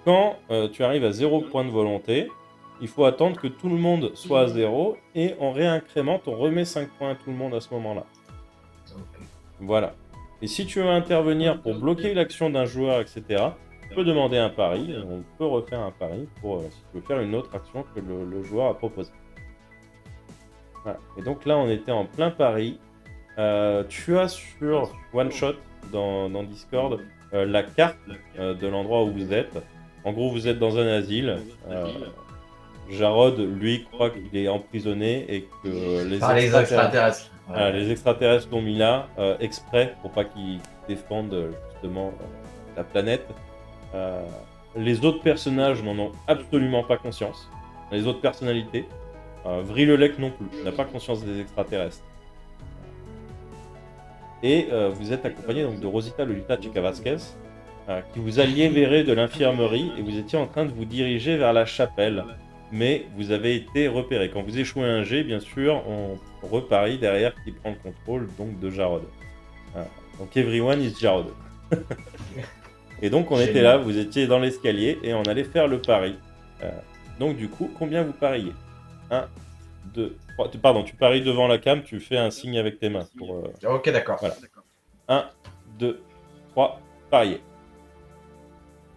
Quand tu arrives à 0 points de volonté, il faut attendre que tout le monde soit à 0 et on réincrémente, on remet 5 points à tout le monde à ce moment-là. Okay. Voilà. Et si tu veux intervenir pour bloquer l'action d'un joueur, etc., tu peux demander un pari. On peut refaire un pari pour si tu veux faire une autre action que le joueur a proposée. Voilà. Et donc là, on était en plein pari. Tu as sur One Shot dans Discord la carte de l'endroit où vous êtes. En gros, vous êtes dans un asile. Jarod, lui, croit qu'il est emprisonné et que les extraterrestres. Ouais. Les extraterrestres l'ont mis là exprès pour pas qu'ils défendent justement la planète. Les autres personnages n'en ont absolument pas conscience. Les autres personnalités. Vrilelec non plus, n'a pas conscience des extraterrestres. Et vous êtes accompagné donc, de Rosita Lolita Chica Vasquez, qui vous a libéré de l'infirmerie et vous étiez en train de vous diriger vers la chapelle. Mais vous avez été repéré. Quand vous échouez un jet, bien sûr, on reparie derrière qui prend le contrôle donc, de Jarod. Donc everyone is Jarod. Et donc on était là, vous étiez dans l'escalier et on allait faire le pari. Donc du coup, combien vous pariez? 1, 2, 3. Pardon, tu paries devant la cam, tu fais un signe avec tes mains. Ok, d'accord. Voilà. 1, 2, 3, parier.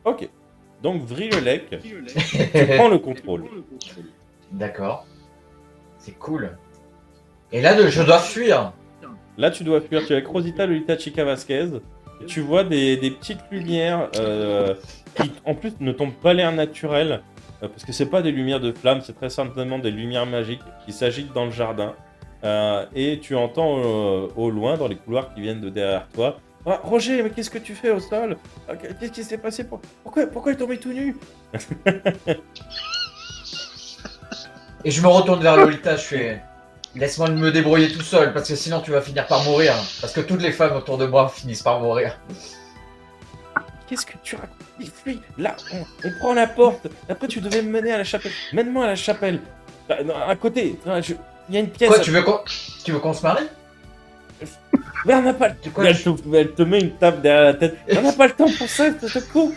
Ok. Donc, Vrilelec, tu prends le contrôle. D'accord. C'est cool. Et là, je dois fuir. Là, tu dois fuir. Tu es avec Rosita Lolita Chica Vasquez. Et tu vois des petites lumières qui, en plus, ne tombent pas l'air naturel. Parce que c'est pas des lumières de flammes, c'est très certainement des lumières magiques qui s'agitent dans le jardin. Et tu entends au loin, dans les couloirs qui viennent de derrière toi, ah, Roger, mais qu'est-ce que tu fais au sol? Qu'est-ce qui s'est passé? Pourquoi est tombé tout nu? Et je me retourne vers Lolita, je fais... Laisse-moi me débrouiller tout seul, parce que sinon tu vas finir par mourir. Parce que toutes les femmes autour de moi finissent par mourir. Qu'est-ce que tu racontes? Fuis. Là, on prend la porte. Après, tu devais me mener à la chapelle. Mène-moi à la chapelle. Non, à côté. Il y a une pièce. Quoi, tu veux qu'on se marie? Mais on n'a pas le temps. Quoi, Elle te met une tape derrière la tête. On n'a pas le temps pour ça, ce con.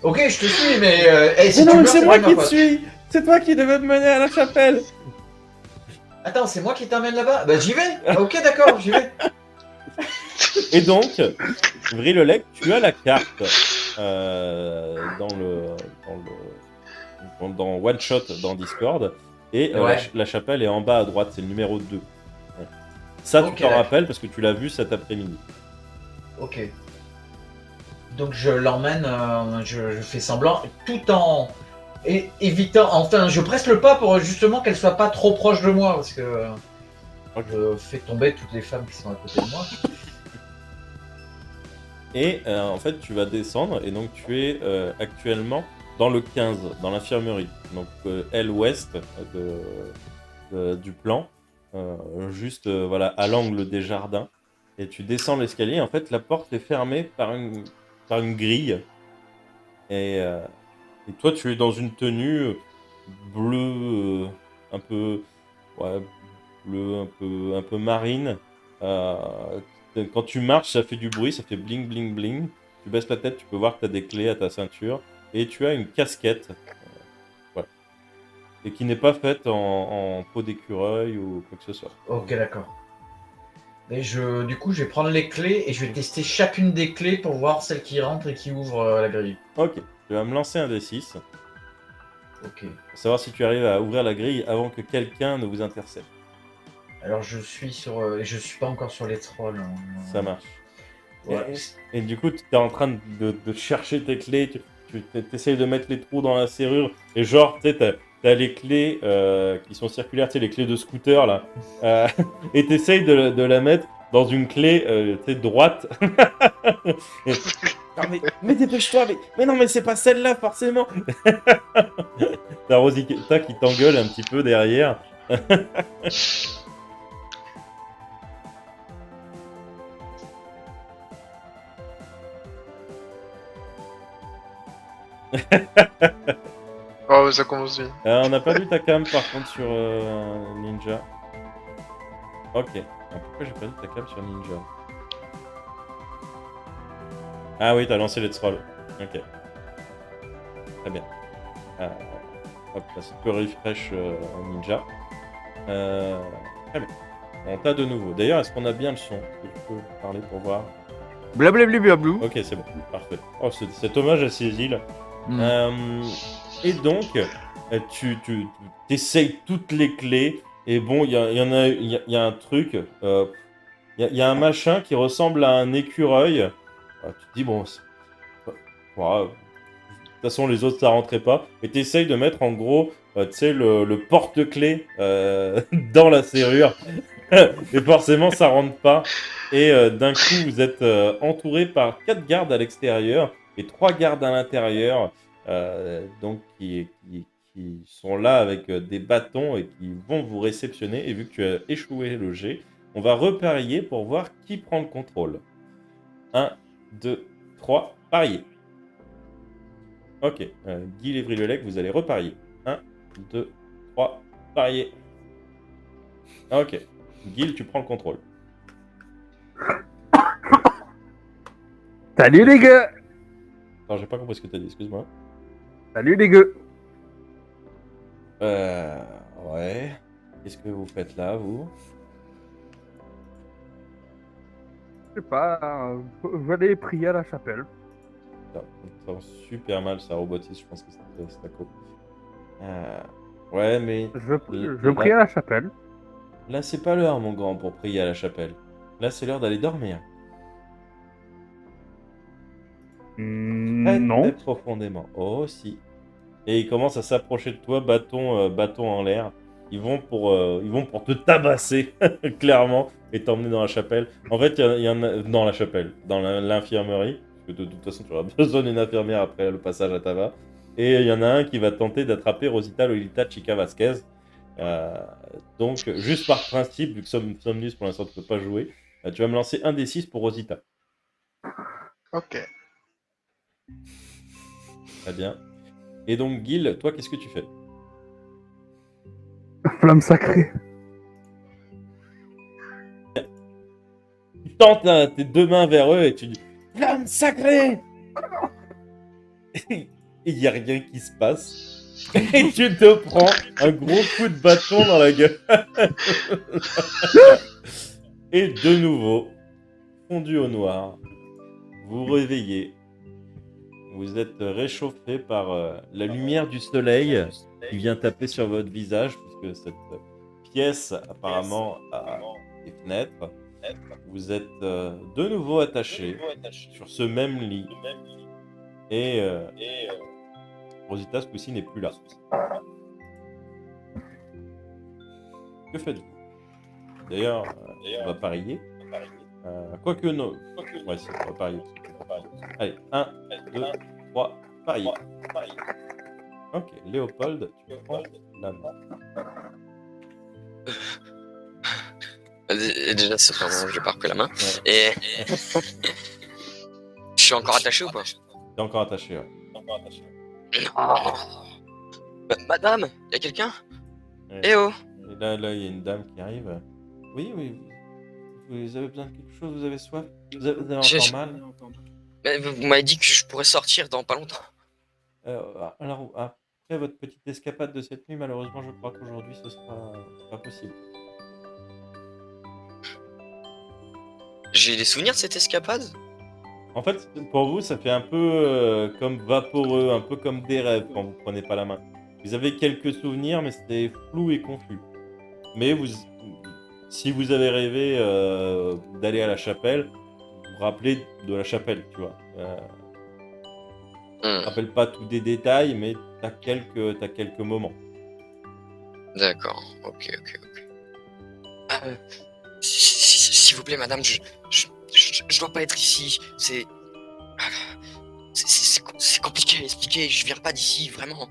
Ok, je te suis, mais... si Mais tu non, meurs, c'est moi pas qui ma te faute. suis. C'est toi qui devais me mener à la chapelle. Attends, c'est moi qui t'emmène là-bas? Bah j'y vais. Ok, d'accord, j'y vais. Et donc, Vrilelec, tu as la carte dans One Shot dans Discord. Et Ouais. la chapelle est en bas à droite, c'est le numéro 2. Ouais. Ça, tu Ok, t'en d'accord. rappelles parce que tu l'as vu cet après-midi. Ok. Donc je l'emmène, je fais semblant, tout en évitant, enfin je presse le pas pour justement qu'elle soit pas trop proche de moi, parce que Ok. je fais tomber toutes les femmes qui sont à côté de moi. Et en fait, tu vas descendre et donc tu es actuellement dans le 15, dans l'infirmerie. Donc aile ouest du plan, juste voilà, à l'angle des jardins. Et tu descends l'escalier. En fait, la porte est fermée par une grille. Et toi, tu es dans une tenue bleue, un peu, ouais, bleu, un peu marine. Euh, Quand tu marches, ça fait du bruit, ça fait bling bling bling. Tu baisses la tête, tu peux voir que tu as des clés à ta ceinture. Et tu as une casquette. Voilà. Et qui n'est pas faite en peau d'écureuil ou quoi que ce soit. Ok, d'accord. Et du coup, je vais prendre les clés et je vais tester chacune des clés pour voir celle qui rentre et qui ouvre la grille. Ok, tu vas me lancer un D6 Ok. pour savoir si tu arrives à ouvrir la grille avant que quelqu'un ne vous intercepte. Alors je suis sur, je suis pas encore sur les trolls. Ça marche. Ouais. Et du coup, tu es en train de chercher tes clés, tu essayes de mettre les trous dans la serrure, et genre, tu sais, t'as les clés qui sont circulaires, tu sais, les clés de scooter, là, et tu essayes de la mettre dans une clé, tu sais, droite. Et- non, mais dépêche-toi, mais non, mais c'est pas celle-là, forcément. T'as Rosita qui t'engueule un petit peu derrière. Oh, ça commence bien. On n'a pas vu ta cam par contre sur Ninja. Ok. Alors, pourquoi j'ai pas vu ta cam sur Ninja? Ah oui, t'as lancé les trolls. Ok. Très bien. Hop, là, c'est peu refresh Ninja. Très bien. On t'a de nouveau. D'ailleurs, est-ce qu'on a bien le son? Est-ce que tu peux parler pour voir? Blablabla. Ok, c'est bon. Parfait. Oh, cet hommage à ces îles. Et donc, tu essayes toutes les clés. Et bon, il y a un truc. Il y a un machin qui ressemble à un écureuil. Tu te dis, bon, de toute façon, les autres, ça rentrait pas. Et tu essayes de mettre en gros, tu sais, le porte-clés dans la serrure. Et forcément, ça rentre pas. Et d'un coup, vous êtes entouré par 4 gardes à l'extérieur et 3 gardes à l'intérieur. Donc, qui sont là avec des bâtons et qui vont vous réceptionner. Et vu que tu as échoué le jet, on va reparier pour voir qui prend le contrôle. 1, 2, 3, parier. Ok, Guy Lévry-Lelec, vous allez reparier. 1, 2, 3, parier. Ok, Guy, tu prends le contrôle. Salut les gars. Attends, j'ai pas compris ce que t'as dit, excuse-moi. Salut les gars. Ouais. Qu'est-ce que vous faites là, vous? sais pas, je vais aller prier à la chapelle. Putain, on entend super mal, ça robotise, je pense que c'est Staco. Ouais, mais Je prie à la chapelle. là, c'est pas l'heure, mon grand, pour prier à la chapelle. Là, c'est l'heure d'aller dormir. Très, Non. très profondément. Oh, si. Et ils commencent à s'approcher de toi, bâton en l'air. Ils vont pour te tabasser, clairement, et t'emmener dans la chapelle. En fait, il y en a dans la chapelle, dans l'infirmerie, parce que de toute façon, tu auras besoin d'une infirmière après le passage à Tava. Et il y en a un qui va tenter d'attraper Rosita Lolita Chica Vasquez. Donc, juste par principe, vu que Somnus pour l'instant ne peut pas jouer, tu vas me lancer un des 6 pour Rosita. Ok. Très bien. Et donc, Gil, toi, qu'est-ce que tu fais? Flamme sacrée. Tu tentes tes deux mains vers eux et tu dis Flamme sacrée. Et il n'y a rien qui se passe. Et tu te prends un gros coup de bâton dans la gueule. Et de nouveau, fondu au noir, vous vous réveillez. Vous êtes réchauffé par la lumière du soleil qui vient taper sur votre visage, puisque cette pièce apparemment a des fenêtres. Vous êtes de nouveau attaché sur ce même lit. Et Rosita, ce coup-ci, n'est plus là. Que faites-vous? D'ailleurs, on va parier. Quoique non. Ouais, si, on va parier. Allez, 1, 2, 3, parier. Ok, Léopold, tu prends la main. Déjà, c'est pas bon, j'ai pas repris la main. Ouais. Et. Je suis encore attaché ou pas? T'es encore attaché, ouais. Madame, y'a quelqu'un? Ouais. Eh oh! Et là, il y a une dame qui arrive. Oui, oui. Vous avez besoin de quelque chose? Vous avez soif? Vous avez encore mal? Mais vous m'avez dit que je pourrais sortir dans pas longtemps. Alors, après votre petite escapade de cette nuit, malheureusement, je crois qu'aujourd'hui, ce sera pas possible. J'ai des souvenirs de cette escapade? En fait, pour vous, ça fait un peu comme vaporeux, un peu comme des rêves quand vous prenez pas la main. Vous avez quelques souvenirs, mais c'était flou et confus. Mais si vous avez rêvé d'aller à la chapelle, vous vous rappelez de la chapelle, tu vois. Je ne rappelle pas tous des détails, mais t'as quelques moments. D'accord, ok. S'il vous plaît, madame, je dois pas être ici. C'est compliqué à expliquer. Je viens pas d'ici, vraiment.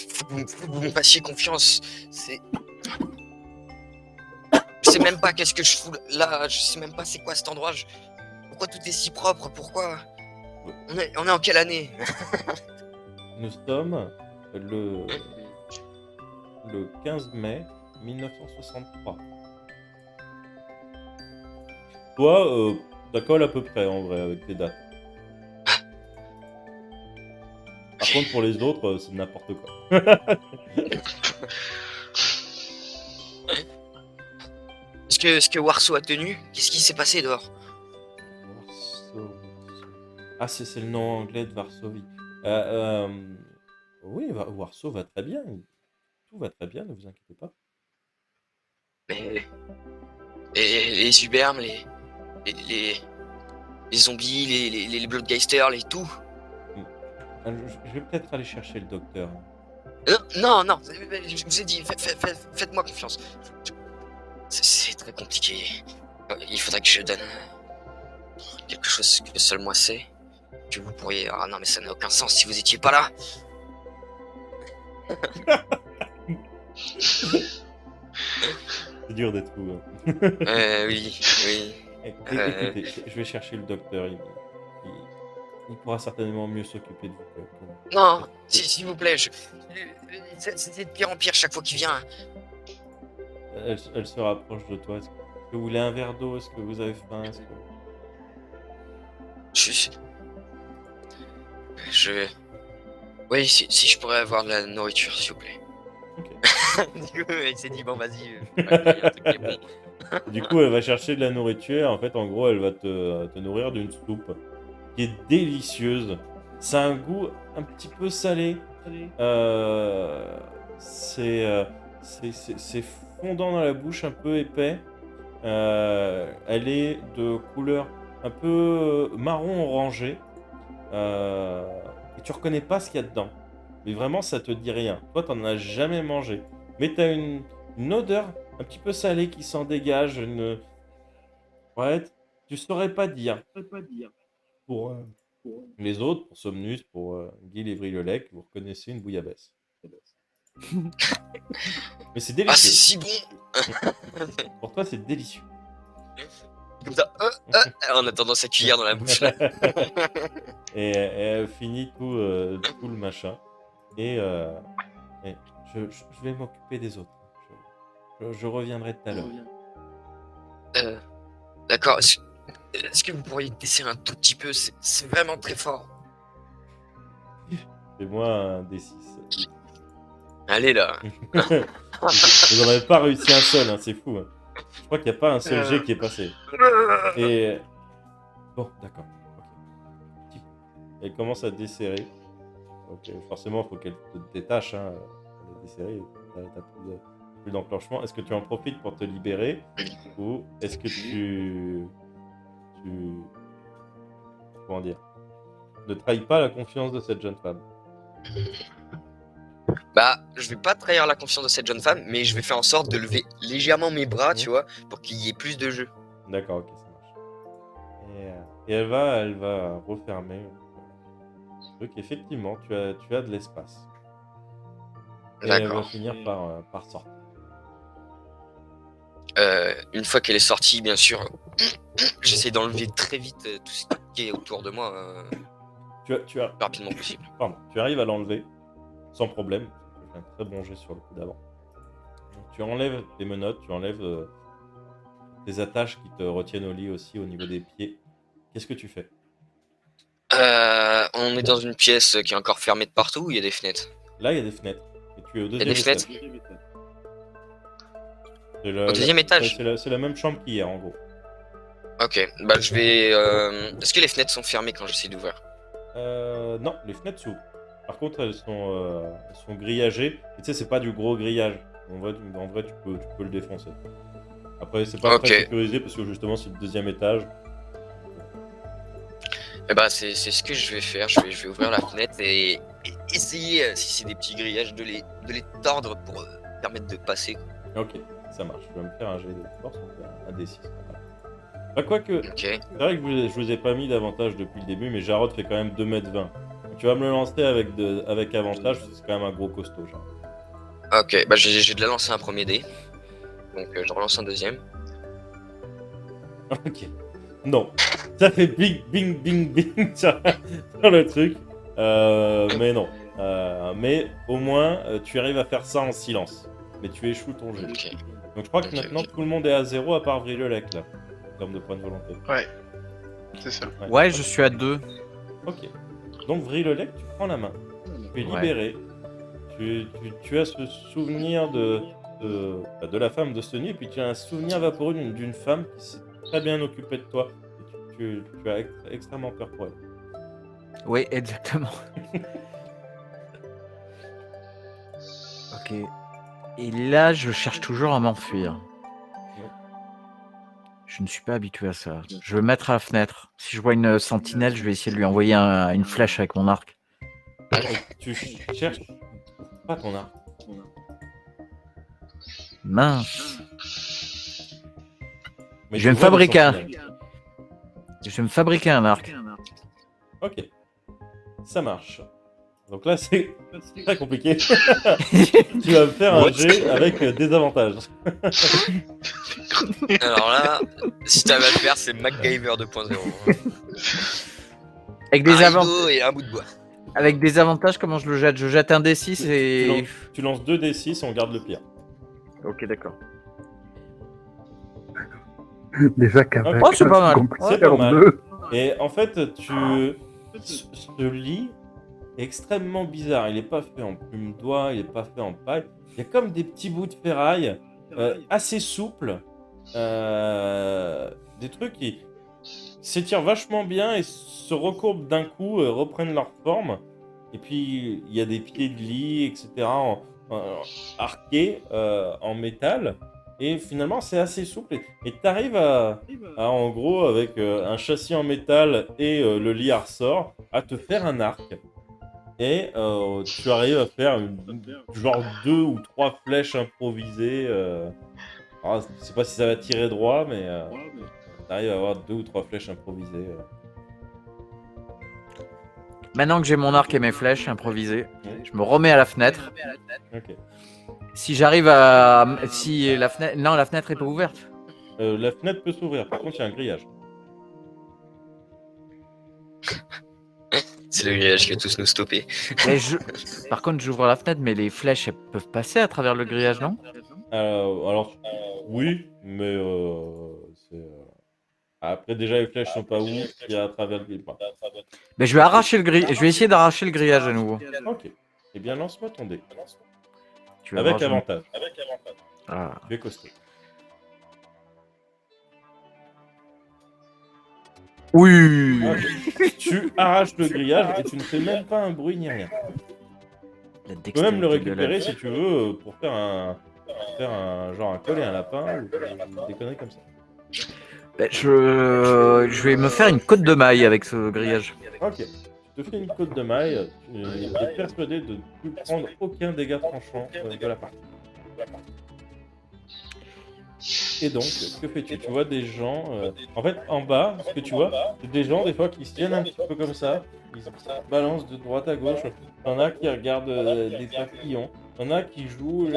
Faut que vous me fassiez confiance. Je sais même pas qu'est-ce que je fous là. Je sais même pas c'est quoi cet endroit. Pourquoi tout est si propre? Pourquoi on est en quelle année? Nous sommes le 15 mai 1963. Toi, ça colle à peu près en vrai avec tes dates. Par contre, pour les autres, c'est n'importe quoi. Est-ce que Warsaw a tenu? Qu'est-ce qui s'est passé dehors? Varsovie. Ah, c'est le nom anglais de Varsovie. Oui, Warsaw va très bien. Tout va très bien, ne vous inquiétez pas. Mais les Ubermes, les zombies, les Bloodgeisters, les tout. Je vais peut-être aller chercher le docteur. Non, je vous ai dit, faites-moi confiance. C'est très compliqué. Il faudrait que je donne quelque chose que seul moi sais. Que vous pourriez... Ah non, mais ça n'a aucun sens si vous étiez pas là. C'est dur d'être fou. Oui. Écoutez, je vais chercher le docteur. Il pourra certainement mieux s'occuper de vous. Non, s'il vous plaît, c'est de pire en pire chaque fois qu'il vient. Elle se rapproche de toi. Est-ce que vous voulez un verre d'eau? Est-ce que vous avez faim? Oui, si je pourrais avoir de la nourriture, s'il vous plaît. Ok. Du coup, il s'est dit, bon, vas-y, il y a un truc qui est bon. Du coup, elle va chercher de la nourriture. En fait, en gros, elle va te nourrir d'une soupe qui est délicieuse. Ça a un goût un petit peu salé. Euh, c'est fondant dans la bouche, un peu épais. Elle est de couleur un peu marron orangé. Et tu reconnais pas ce qu'il y a dedans. Mais vraiment, ça te dit rien. Toi, t'en as jamais mangé. Mais t'as une odeur un petit peu salée qui s'en dégage. Ouais, tu saurais pas dire. Pour les autres, pour Somnus, pour Guy Lévry-le-Lec, vous reconnaissez une bouillabaisse. Mais c'est Ah, c'est délicieux. si bon. Pour toi, c'est délicieux. Comme ça, on a tendance à cuillère dans la bouche là. Et elle finit tout le machin. Et je vais m'occuper des autres. Je reviendrai tout à l'heure. D'accord. Est-ce que vous pourriez desserrer un tout petit peu? C'est vraiment très fort. Fais-moi un D6. Allez là. Vous n'en avez pas réussi un seul, hein, c'est fou. Hein. Je crois qu'il n'y a pas un seul jet qui est passé. Et... Bon, d'accord. Ok. Elle commence à desserrer. Donc forcément, il faut qu'elle te détache. Hein. Elle est desserrée. T'as plus d'enclenchement. Est-ce que tu en profites pour te libérer? Ou est-ce que tu... Comment dire? Ne trahis pas la confiance de cette jeune femme. Bah, je vais pas trahir la confiance de cette jeune femme, mais je vais faire en sorte de lever légèrement mes bras, tu vois, pour qu'il y ait plus de jeu. D'accord, ok, ça marche. Et elle va refermer le truc. Effectivement, tu as de l'espace. Et elle va D'accord. finir par sortir. Une fois qu'elle est sortie, bien sûr, j'essaie d'enlever très vite tout ce qui est autour de moi, Tu le plus rapidement possible. tu arrives à l'enlever sans problème. Tu fais un très bon jet sur le coup d'avant. Donc, tu enlèves tes menottes, tu enlèves tes attaches qui te retiennent au lit aussi au niveau des pieds. Qu'est-ce que tu fais? On est dans une pièce qui est encore fermée de partout, ou il y a des fenêtres? Là, il y a des fenêtres. Et tu es au Il y a deuxième des fenêtres? étage. Au deuxième étage? C'est la même chambre qu'hier, en gros. Ok, bah je vais... Est-ce que les fenêtres sont fermées quand j'essaie d'ouvrir? Non, les fenêtres s'ouvrent. Par contre, elles sont grillagées. Et tu sais, c'est pas du gros grillage. En vrai, tu peux le défoncer. Après, c'est pas Ok. très sécurisé parce que justement, c'est le deuxième étage. Eh bah c'est ce que je vais faire, je vais ouvrir la fenêtre et essayer, si c'est des petits grillages, de les tordre pour permettre de passer. Ok, ça marche. Je vais me faire un jet de force, on fait un D6. Bah, quoique, Ok. c'est vrai que je vous ai pas mis d'avantage depuis le début, mais Jarod fait quand même 2,20 m. Donc, tu vas me le lancer avec avantage, parce que c'est quand même un gros costaud, genre. Ok, bah j'ai déjà lancé un premier dé. Donc je relance un deuxième. Ok. Non. Ça fait bing, bing, bing, bing sur le truc. Mais non. Mais au moins, tu arrives à faire ça en silence. Mais tu échoues ton jeu. Ok. Donc je crois que Ok, maintenant ok. tout le monde est à 0 à part Vrille-le-Lec, là. En termes de points de volonté. Ouais, c'est ça. Ouais, je suis à 2. Ok. Donc Vrille-le-Lec, tu prends la main. Tu es Ouais. libéré. Tu as ce souvenir de la femme de cette nuit, et puis tu as un souvenir vaporeux d'une femme qui s'est très bien occupée de toi. Et tu as extrêmement peur pour elle. Oui, exactement. Ok. Et là, je cherche toujours à m'enfuir. Ouais. Je ne suis pas habitué à ça. Je vais me mettre à la fenêtre. Si je vois une sentinelle, je vais essayer de lui envoyer une flèche avec mon arc. Tu cherches pas ton arc. Mince. Mais Je tu vais me vois des fabriquer un. sentinelles. Je vais me fabriquer un arc. Ok. Ça marche. Donc là, c'est très compliqué. Tu vas me faire un jet avec des avantages. Alors là, si t'avais à le faire, c'est MacGyver 2.0. Avec Un des, rideau et un bout de bois. avec des avantages, comment je le jette? Je jette un D6 et. Tu lances 2 D6, on garde le pire. Ok, d'accord. Déjà qu'avec Oh, c'est pas mal. compliqué C'est pas en mal. deux. Et en fait, ce lit est extrêmement bizarre. Il n'est pas fait en plume d'oie, il n'est pas fait en paille. Il y a comme des petits bouts de ferraille assez souples des trucs qui s'étirent vachement bien et se recourbent d'un coup, reprennent leur forme. Et puis, il y a des pieds de lit, etc., arqués en métal. Et finalement, c'est assez souple. Et tu arrives en gros, avec un châssis en métal et le lit à ressort, à te faire un arc. Et tu arrives à faire genre 2 ou 3 flèches improvisées. Alors, je sais pas si ça va tirer droit, mais tu arrives à avoir 2 ou 3 flèches improvisées. Maintenant que j'ai mon arc et mes flèches improvisées, je me remets à la fenêtre. Ok. Si j'arrive à... Si la fenêtre... Non, la fenêtre est pas ouverte. La fenêtre peut s'ouvrir, par contre, il y a un grillage. C'est le grillage qui va tous nous stopper. Mais Par contre, j'ouvre la fenêtre, mais les flèches, elles peuvent passer à travers le grillage, non? Alors, oui, mais après, déjà, les flèches sont pas ouf, il y a à travers le grillage. Mais je vais arracher le grillage. Je vais essayer d'arracher le grillage à nouveau. Ok. Eh bien, lance-moi ton dé. Tu vas Avec voir, avantage. Ah. Tu es costaud. Oui. Ok. Tu arraches le grillage et tu ne fais même pas un bruit ni rien. La Tu peux même le dextérité de la récupérer vie. si tu veux pour faire un genre un col et un lapin ou des conneries comme ça. Ben, je vais me faire une côte de maille avec ce grillage. Ok. Tu te fais une côte de maille, tu es persuadé de ne plus prendre aucun dégât tranchant de la partie. Et donc, que fais-tu? Tu vois des gens... En fait, en bas, ce que tu vois, c'est des gens, des fois, qui se tiennent un petit peu comme ça. Ils se balancent de droite à gauche. T'en as qui regardent des papillons. T'en as qui jouent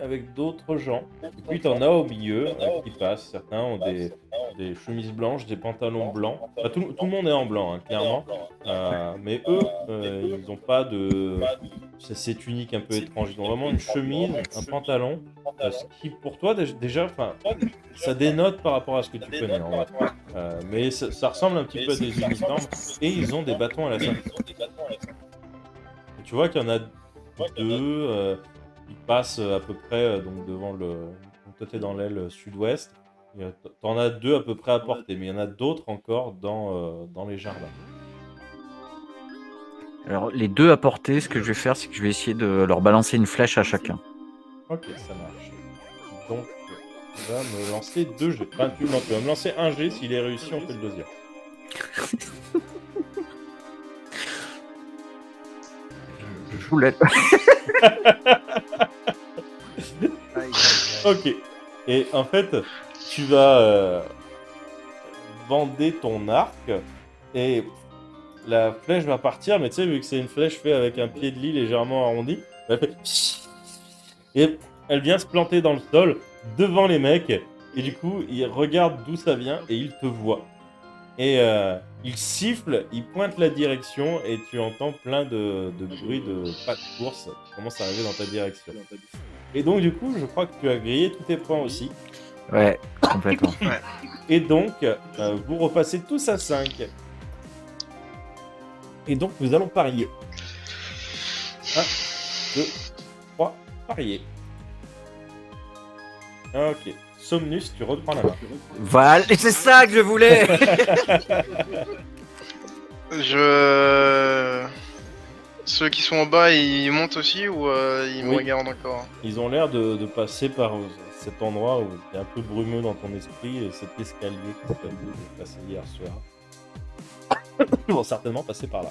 avec d'autres gens. Et puis t'en as au milieu qui passent. Certains ont des chemises blanches, des pantalons blancs. Enfin, tout le monde est en blanc, hein, clairement. Mais eux, ils n'ont pas de... C'est unique, un peu étrange. Ils ont vraiment une chemise, un pantalon. Ce qui, pour toi, déjà, ça dénote par rapport à ce que tu connais, en vrai. Mais ça ressemble un petit peu à des uniformes. Et ils ont des bâtons à la ceinture. Et tu vois qu'il y en a deux qui passent à peu près donc devant le... Donc toi, t'es dans l'aile sud-ouest. T'en as deux à peu près à portée, mais il y en a d'autres encore dans les jardins. Alors, les deux à portée, ce que je vais faire, c'est que je vais essayer de leur balancer une flèche à chacun. Ok, ça marche. Donc, tu vas me lancer 2 G. Enfin, tu vas me lancer un G. S'il est réussi, on fait le deuxième. Je vous laisse. Ok. Et en fait, tu vas bander ton arc et la flèche va partir, mais tu sais, vu que c'est une flèche faite avec un pied de lit légèrement arrondi, elle fait... Et elle vient se planter dans le sol devant les mecs. Et du coup, ils regardent d'où ça vient et ils te voient. Et ils sifflent, ils pointent la direction et tu entends plein de bruits de pas de course qui commencent à arriver dans ta direction. Et donc, du coup, je crois que tu as grillé tous tes points aussi. Ouais, complètement. Et donc, vous repassez tous à 5. Et donc, nous allons parier. 1, 2, 3, parier. Ok. Somnus, tu reprends la main. Voilà, et c'est ça que je voulais. Ceux qui sont en bas, ils montent aussi ou ils me Oui. regardent encore? Ils ont l'air de passer par cet endroit où il est un peu brumeux dans ton esprit et cet escalier que tu as vu passer hier soir. Ils vont certainement passer par là.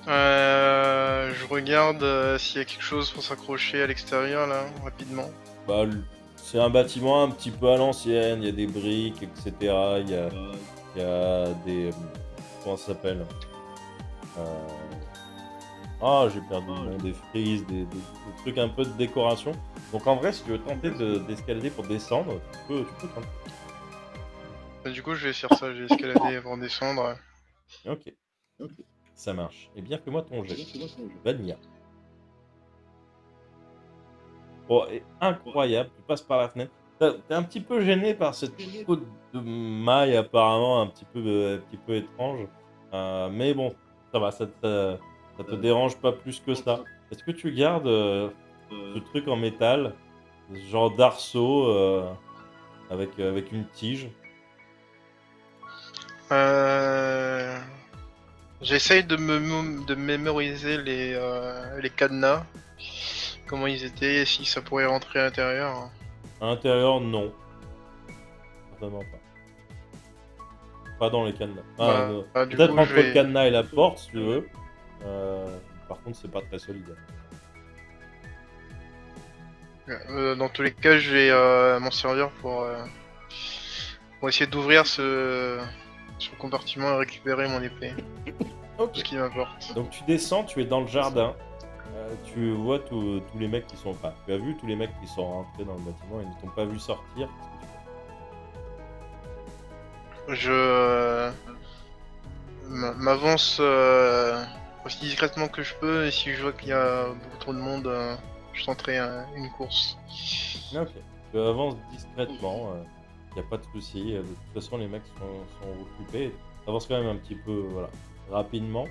Je regarde s'il y a quelque chose pour s'accrocher à l'extérieur là, rapidement. Bah, c'est un bâtiment un petit peu à l'ancienne, il y a des briques, etc. Il y a des... Comment ça s'appelle? Ah, j'ai perdu le nom, des frises, des trucs un peu de décoration. Donc en vrai, si tu veux tenter d'escalader pour descendre, tu peux tenter. Du coup, je vais faire ça, je vais escalader avant de descendre. Ok. Ça marche. Et bien, fais-moi ton jet. Vanilla. Oh, et incroyable, tu passes par la fenêtre. T'es un petit peu gêné par cette côte de maille apparemment un petit peu étrange. Mais bon, ça va, ça te dérange pas plus que ça. Est-ce que tu gardes ce truc en métal genre d'arceau avec une tige. J'essaye de de mémoriser les cadenas, comment ils étaient, et si ça pourrait rentrer à l'intérieur. À l'intérieur, non. Certainement pas. Pas dans les cadenas. Du Peut-être coup, entre le cadenas et la porte, si tu veux. Par contre, c'est pas très solide. Dans tous les cas, je vais m'en servir pour essayer d'ouvrir ce compartiment et récupérer mon épée. Ok. Ce qui m'importe. Donc tu descends, tu es dans le jardin. Tu vois tous les mecs qui sont... Enfin, tu as vu tous les mecs qui sont rentrés dans le bâtiment et ne t'ont pas vu sortir. Qu'est-ce que tu fais ? Je m'avance aussi discrètement que je peux, et si je vois qu'il y a beaucoup trop de monde, je tenterai une course. Ok. Tu avances discrètement. Il n'y a pas de souci. De toute façon, les mecs sont occupés. Tu avances quand même un petit peu voilà, rapidement.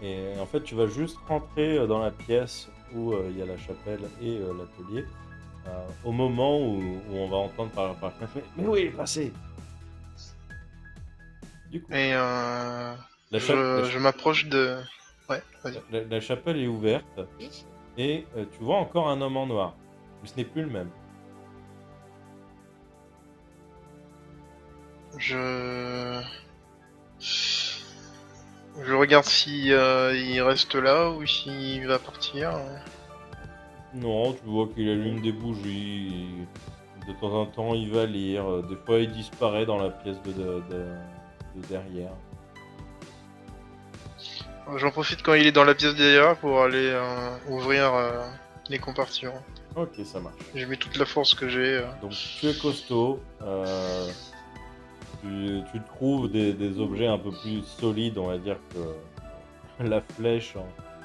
Et en fait, tu vas juste rentrer dans la pièce où il y a la chapelle et l'atelier. Au moment où on va entendre par mais où il est passé? Du coup, Et je m'approche de... Ouais, vas-y. la chapelle est ouverte et tu vois encore un homme en noir. Mais ce n'est plus le même. Je regarde si il reste là ou s'il va partir. Non, tu vois qu'il allume des bougies. De temps en temps, il va lire. Des fois, il disparaît dans la pièce de derrière. J'en profite quand il est dans la pièce derrière pour aller ouvrir les compartiments. Ok, ça marche. Je mets toute la force que j'ai. Donc, tu es costaud. Tu trouves des objets un peu plus solides, on va dire, que la flèche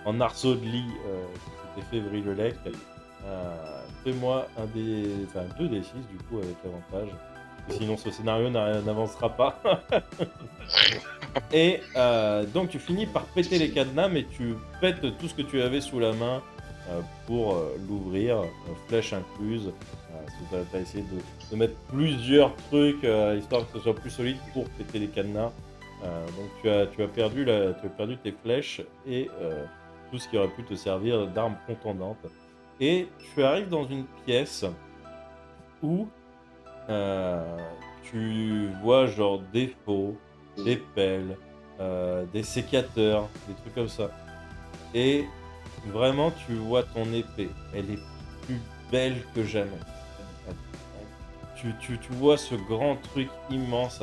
en arceau de lit qui s'était fait Vrilelec. Fais-moi deux des 6 du coup avec avantage. Sinon ce scénario n'avancera pas. Et donc tu finis par péter les cadenas, mais tu pètes tout ce que tu avais sous la main pour l'ouvrir, flèche incluse. Tu as essayé de mettre plusieurs trucs histoire que ce soit plus solide pour péter les cadenas. Donc tu as perdu tes flèches et tout ce qui aurait pu te servir d'arme contondante. Et tu arrives dans une pièce où tu vois genre des faux, des pelles, des sécateurs, des trucs comme ça. Et vraiment, tu vois ton épée. Elle est plus belle que jamais. Tu vois ce grand truc immense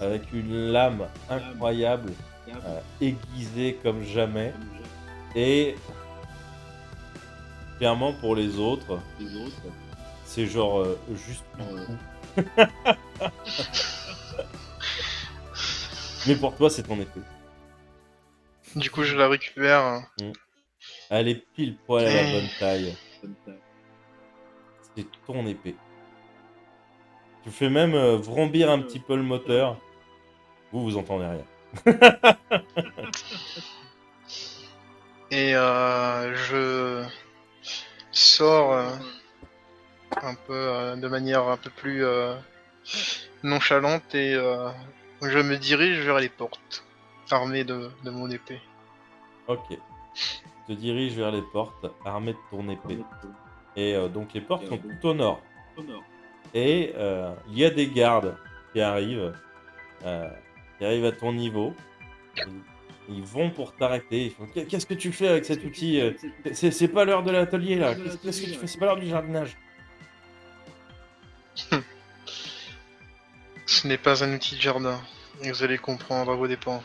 avec une lame incroyable, aiguisée comme jamais. Et clairement, pour les autres, c'est genre juste un coup. Mais pour toi, c'est ton épée. Du coup, je la récupère. Elle est pile poil à la bonne taille. C'est ton épée. Tu fais même vrombir un petit peu le moteur. Vous entendez rien. Et je sors un peu de manière un peu plus nonchalante et je me dirige vers les portes, armé de mon épée. Ok. Tu te diriges vers les portes, armé de ton épée. Et donc les portes sont tout au nord. Et il y a des gardes qui arrivent à ton niveau. Ils vont pour t'arrêter. Ils font qu'est-ce que tu fais avec cet outil? C'est pas l'heure de l'atelier là. Qu'est-ce que tu fais? C'est pas l'heure du jardinage. Ce n'est pas un outil de jardin, et vous allez comprendre à vos dépens.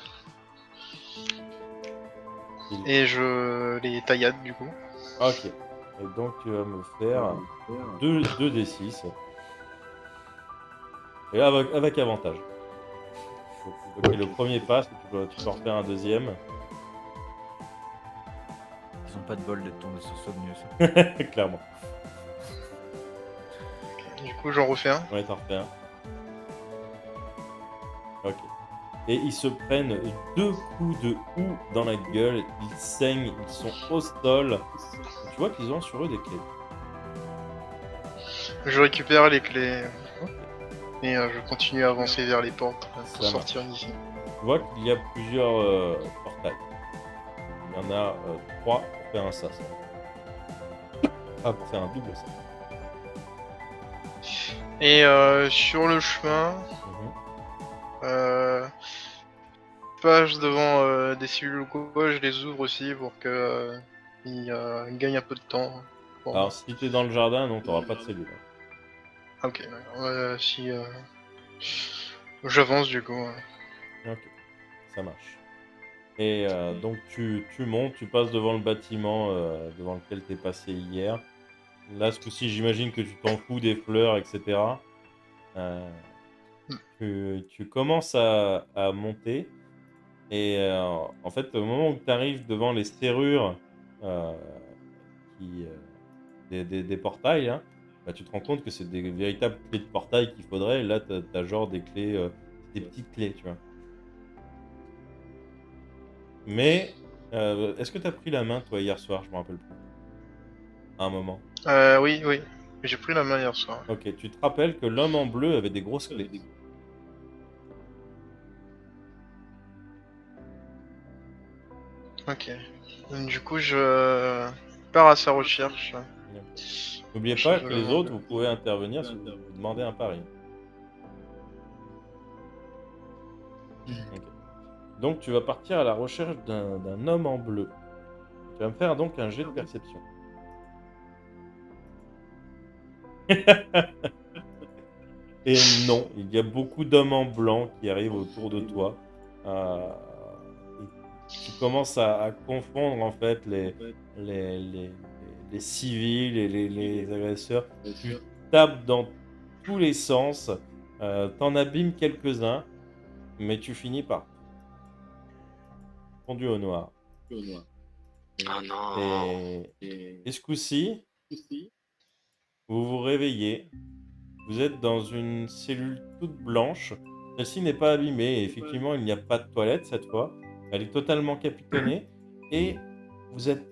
Et je les taillade du coup. Ok. Et donc tu vas me faire 2 D6. Et là avec avantage. Ok, le premier passe, tu peux en refaire un deuxième. Ils ont pas de bol d'être tombés sur Somnius. Clairement. Du coup, j'en refais un. Ouais, t'en refais un. Ok. Et ils se prennent 2 coups de houx dans la gueule. Ils saignent, ils sont au sol. Tu vois qu'ils ont sur eux des clés. Je récupère les clés Ok. et je continue à avancer vers les portes pour Ça sortir d'ici. Tu vois qu'il y a plusieurs portails. Il y en a 3 pour faire un sas. Ah, pour faire un double sas. Et sur le chemin, Mhm. je passe devant des cellules ou quoi, je les ouvre aussi pour que ils gagnent un peu de temps. pour moi. Alors, si t'es dans le jardin, non, t'auras pas de cellule. Ah, ok, d'accord. Si j'avance du coup. Ok, ça marche. Et donc tu montes, tu passes devant le bâtiment devant lequel t'es passé hier. Là, ce coup-ci, j'imagine que tu t'en fous des fleurs, etc. Euh, tu commences à monter. Et en fait, au moment où tu arrives devant les serrures euh, qui, des portails, hein, bah, tu te rends compte que c'est des véritables clés de portail qu'il faudrait. Et là, t'as genre des clés, des petites clés, tu vois. Mais est-ce que tu as pris la main, toi, hier soir? Je me rappelle plus. À un moment. Oui, oui. J'ai pris la main hier soir. Ok, tu te rappelles que l'homme en bleu avait des grosses clés. Ok. Du coup, je pars à sa recherche. N'oubliez Je pas veux que les le autres, monde. vous pouvez intervenir si vous demandez un pari. Ok. Donc tu vas partir à la recherche d'un homme en bleu. Tu vas me faire donc un jet de perception. Et non, il y a beaucoup d'hommes en blanc qui arrivent autour de toi. Euh, et tu commences à confondre en fait les, les, les civils et les agresseurs. Tu tapes dans tous les sens. T'en abîmes quelques-uns, mais tu finis par fondu au noir. Oh non. Et ce coup-ci, vous vous réveillez. Vous êtes dans une cellule toute blanche. Celle-ci n'est pas abîmée. Et effectivement, il n'y a pas de toilette cette fois. Elle est totalement capitonnée. Et vous êtes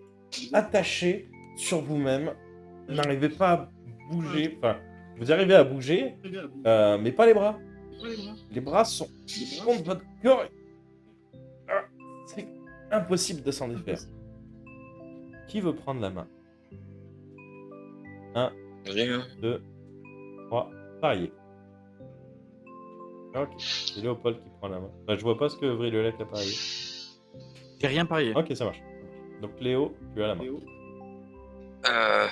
attaché sur vous-même. Vous n'arrivez pas à bouger. Enfin, vous arrivez à bouger, mais pas les bras. Les bras sont contre votre corps. Ah, c'est impossible de s'en défaire. Qui veut prendre la main? 1, Vas-y, hein. 2, 3, parier. Ok, c'est Léopold qui prend la main. Enfin, je vois pas ce que Vrilelec a parié. J'ai rien parié. Ok, ça marche. Donc Léo, tu as la main. Euh...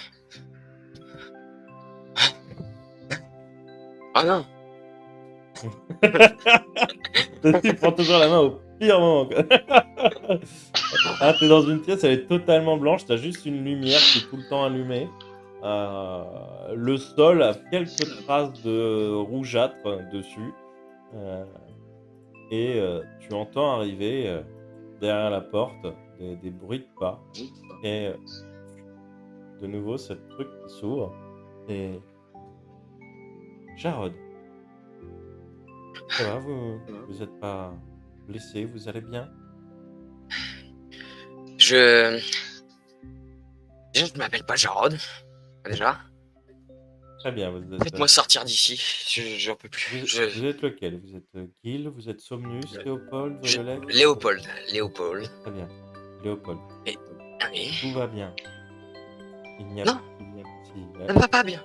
Ah non. Tu prends toujours la main au pire moment. Quoi. Ah, t'es dans une pièce, elle est totalement blanche, t'as juste une lumière qui est tout le temps allumée. Le sol a quelques traces de rougeâtre dessus. Et tu entends arriver derrière la porte des bruits de pas. Et de nouveau, ce truc qui s'ouvre. Et Jarod, ça va, vous êtes pas blessé, vous allez bien? Déjà, je m'appelle pas Jarod. Déjà. Très bien, vous êtes, Faites-moi sortir d'ici. J'en peux plus. vous êtes lequel? Vous êtes Gil, vous êtes Somnus, Léopold, Vrilelec? Léopold. Léopold. Très bien, Léopold. Ah oui. Tout va bien. Il n'y a Non. Si, Ça ne va pas bien.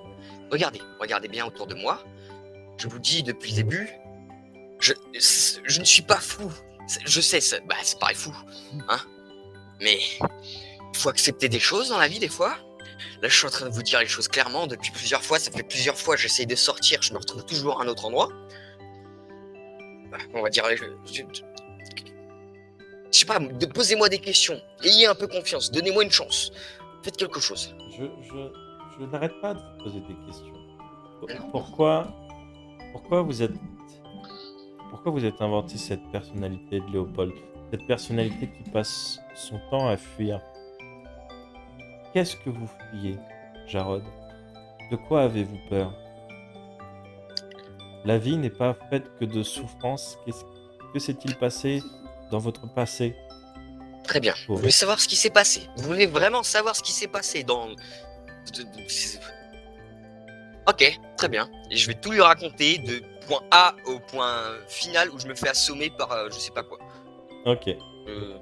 Regardez bien autour de moi. Je vous dis depuis le début, je ne suis pas fou. Je sais, ça paraît fou, hein. Mais il faut accepter des choses dans la vie des fois. Là, je suis en train de vous dire les choses clairement depuis plusieurs fois. Ça fait plusieurs fois que j'essaye de sortir, je me retrouve toujours à un autre endroit. On va dire, je sais pas, posez-moi des questions. Ayez un peu confiance, donnez-moi une chance. Faites quelque chose. Je n'arrête pas de vous poser des questions. Pourquoi vous êtes inventé cette personnalité de Léopold? Cette personnalité qui passe son temps à fuir. Qu'est-ce que vous fuyez, Jarod? De quoi avez-vous peur? La vie n'est pas faite que de souffrances. Que s'est-il passé dans votre passé? Très bien. Vous voulez savoir ce qui s'est passé? Vous voulez vraiment savoir ce qui s'est passé dans... Oh Ok, très bien. Et je vais tout lui raconter de point A au point final où je me fais assommer par je sais pas quoi. Ok, Euh,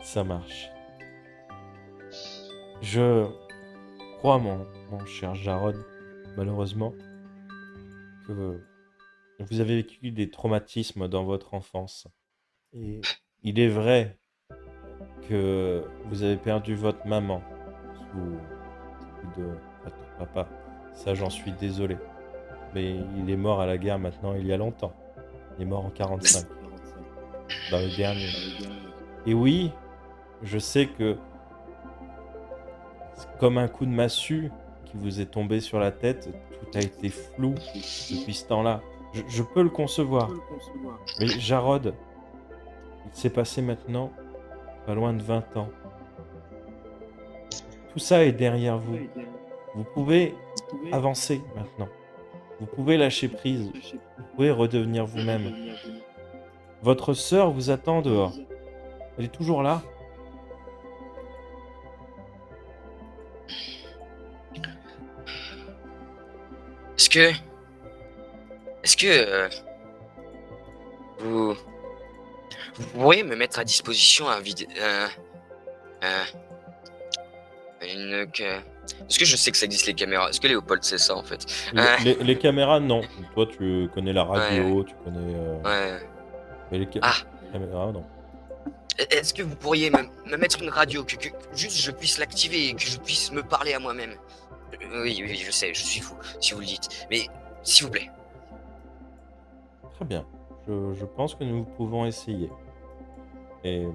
ça marche. Je crois, mon cher Jarod, malheureusement, que vous avez vécu des traumatismes dans votre enfance. Et il est vrai que vous avez perdu votre maman sous de votre papa. Ça, j'en suis désolé. Mais il est mort à la guerre maintenant, il y a longtemps. Il est mort en 45, dans le dernier. Et oui, je sais que c'est comme un coup de massue qui vous est tombé sur la tête, tout a été flou depuis ce temps-là. Je peux le concevoir. Mais Jarod, il s'est passé maintenant pas loin de 20 ans. Tout ça est derrière vous. Vous pouvez avancer maintenant. Vous pouvez lâcher prise. Vous pouvez redevenir vous-même. Votre sœur vous attend dehors. Elle est toujours là. Est-ce que vous pourriez me mettre à disposition parce que je sais que ça existe les caméras. Est-ce que Léopold sait ça en fait? Les caméras, non. Toi, tu connais la radio, tu connais... Ouais. Mais les Ah. caméras, non. Est-ce que vous pourriez me mettre une radio que juste je puisse l'activer et que je puisse me parler à moi-même? Oui, je sais, je suis fou si vous le dites. Mais s'il vous plaît. Très bien. Je pense que nous pouvons essayer. Et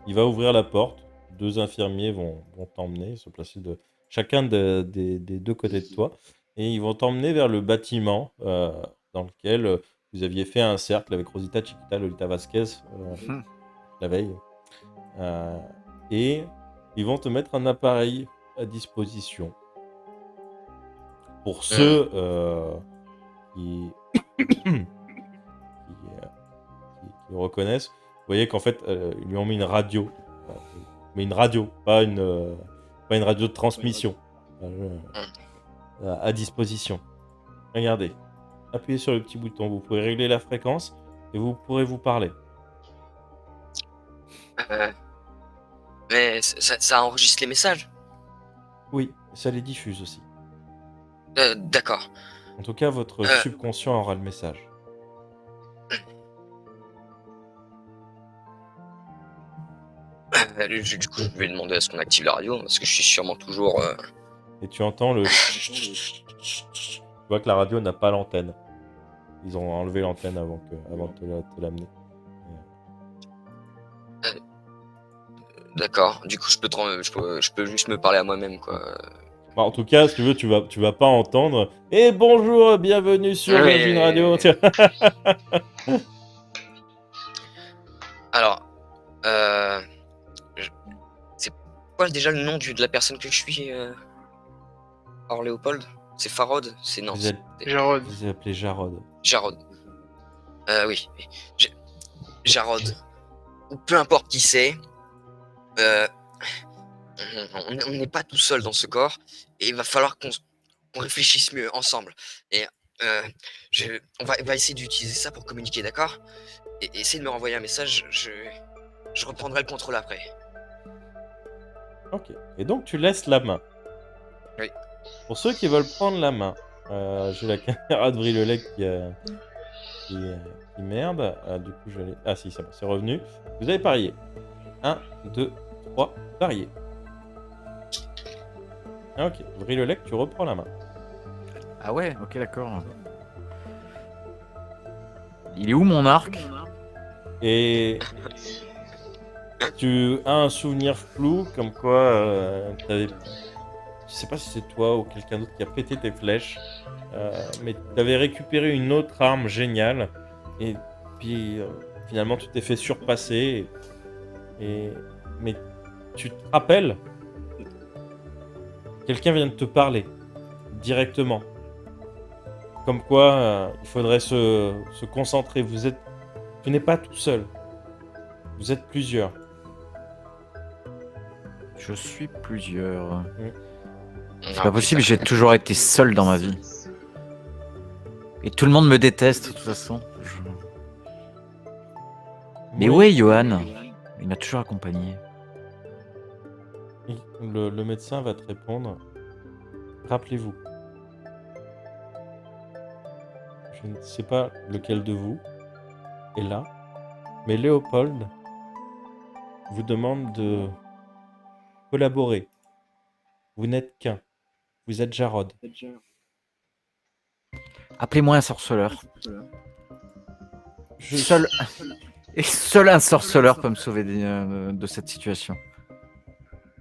il va ouvrir la porte. 2 infirmiers vont t'emmener, se placer chacun des 2 côtés de toi. Et ils vont t'emmener vers le bâtiment dans lequel vous aviez fait un cercle avec Rosita Chiquita, Lolita Vasquez la veille. Et ils vont te mettre un appareil à disposition. Pour ceux qui reconnaissent, vous voyez qu'en fait, ils lui ont mis une radio. Mais une radio, pas une radio de transmission à disposition. Regardez, appuyez sur le petit bouton, vous pouvez régler la fréquence et vous pourrez vous parler. Mais ça enregistre les messages? Oui, ça les diffuse aussi. D'accord. En tout cas, votre subconscient aura le message. Du coup, je vais demander à ce qu'on active la radio, parce que je suis sûrement toujours... Et tu entends le... Tu vois que la radio n'a pas l'antenne. Ils ont enlevé l'antenne avant de te l'amener. D'accord. Du coup, je peux juste me parler à moi-même, quoi. Bon, en tout cas, si tu veux, tu vas pas entendre « Et bonjour, bienvenue sur Virgin Radio !» Alors, c'est quoi déjà le nom de la personne que je suis Or Léopold? C'est Farod? C'est non. Vous êtes Jarod. Vous êtes appelé Jarod. Jarod. Oui. Jarod. Ou peu importe qui c'est. On n'est pas tout seul dans ce corps. Et il va falloir qu'on réfléchisse mieux ensemble. Et on va essayer d'utiliser ça pour communiquer, d'accord? Et essayer de me renvoyer un message. Je reprendrai le contrôle après. Ok. Et donc, tu laisses la main. Oui. Pour ceux qui veulent prendre la main, j'ai la caméra de Brilolec qui merde. Du coup, je l'ai... Ah si, c'est bon, c'est revenu. Vous avez parié. 1, 2, 3, parier. Ok, Brilolec, tu reprends la main. Ah ouais, ok, d'accord. Il est où mon arc? Et tu as un souvenir flou, comme quoi t'avais... Je sais pas si c'est toi ou quelqu'un d'autre qui a pété tes flèches, mais tu avais récupéré une autre arme géniale, et puis finalement tu t'es fait surpasser, mais tu te rappelles, quelqu'un vient de te parler, directement. Comme quoi, il faudrait se concentrer. Tu n'es pas tout seul. Vous êtes plusieurs. Je suis plusieurs. C'est pas possible, j'ai toujours été seul dans ma vie. Et tout le monde me déteste, de toute façon. Mais Oui, où est Johan? Il m'a toujours accompagné. le médecin va te répondre. Rappelez-vous. Je ne sais pas lequel de vous est là, mais Léopold vous demande de collaborer. Vous n'êtes qu'un. Vous êtes Jarod. Appelez-moi un sorceleur. Je- Seul... Et seul un sorceleur peut me sauver de cette situation.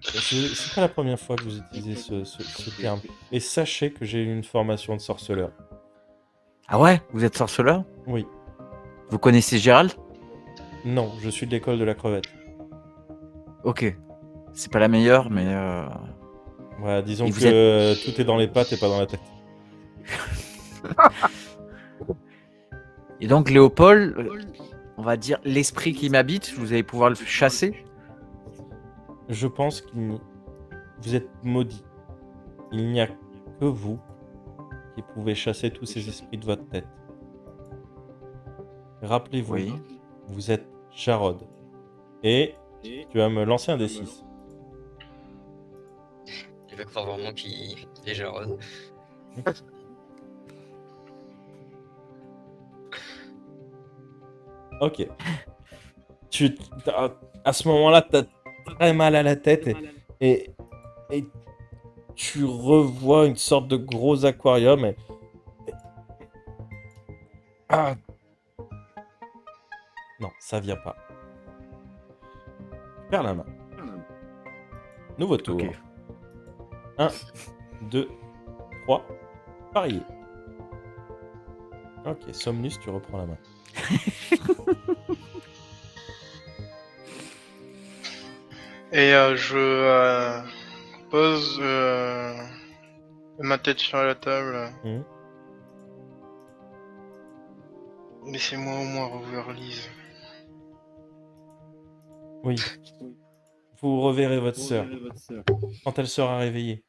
C'est pas la première fois que vous utilisez ce terme. Et sachez que j'ai eu une formation de sorceleur. Ah ouais? Vous êtes sorceleur? Oui. Vous connaissez Gérald? Non, je suis de l'école de la crevette. Ok. C'est pas la meilleure, mais... Voilà, disons Et que vous tout est dans les pattes et pas dans la tête. Et donc Léopold, on va dire l'esprit qui m'habite, vous allez pouvoir le chasser? Je pense que vous êtes maudit. Il n'y a que vous qui pouvez chasser tous ces esprits de votre tête. Rappelez-vous, Oui. vous êtes Jarod. Et tu vas me lancer un D6. Il va croire vraiment qu'il est Jarod. Ok. À ce moment-là, tu as très mal à la tête et tu revois une sorte de gros aquarium. Ah. Non, ça vient pas. Perds la main. Nouveau tour. Ok. 1, 2, 3. Parier. Ok, Somnus, tu reprends la main. Et je pose ma tête sur la table. Mhm. Laissez-moi au moins revoir Lise. Oui. Vous reverrez votre sœur quand elle sera réveillée.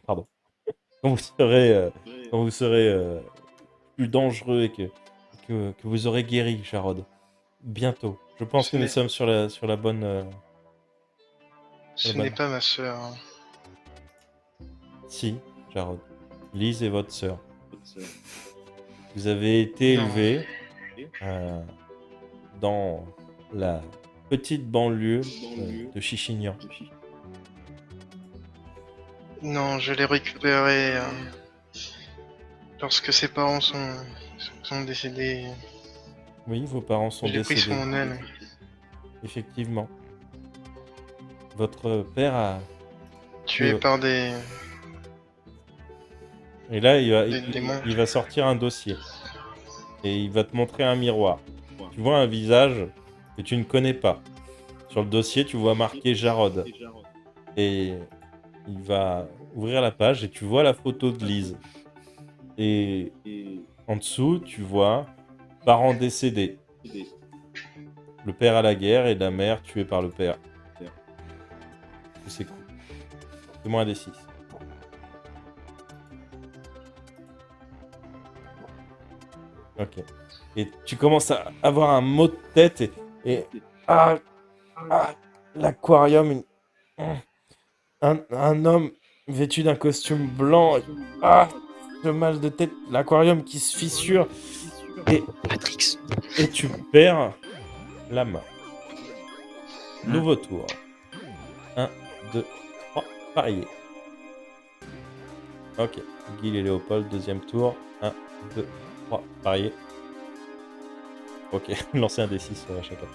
Pardon. Quand vous serez plus dangereux et que vous aurez guéri, Jarod. Bientôt. Je pense que nous sommes sur la bonne... Ce bah. n'est pas ma sœur. Si, Jarod. Lise est votre sœur. Vous avez été Non. élevé dans la petite banlieue de Chichignan. Non, je l'ai récupérée lorsque ses parents sont décédés. Oui, vos parents sont Je l'ai pris décédés. sur mon aile. Effectivement. Votre père a... Tué par des... Et là, Des démons. il va sortir un dossier. Et il va te montrer un miroir. Tu vois un visage que tu ne connais pas. Sur le dossier, tu vois marqué Jarod. Et il va ouvrir la page et tu vois la photo de Lise. Et en dessous, tu vois parents décédés. Le père à la guerre et la mère tuée par le père. Tous ces coups. Fais-moi un des 6. Ok. Et tu commences à avoir un mot de tête et l'aquarium, un homme vêtu d'un costume blanc, le mal de tête, l'aquarium qui se fissure Matrix. et tu perds la main. Nouveau tour. 1, 2, 3, parier. Ok, Guy et Léopold, deuxième tour. 1, 2, 3, parier. Ok, lancez un D6 chacun.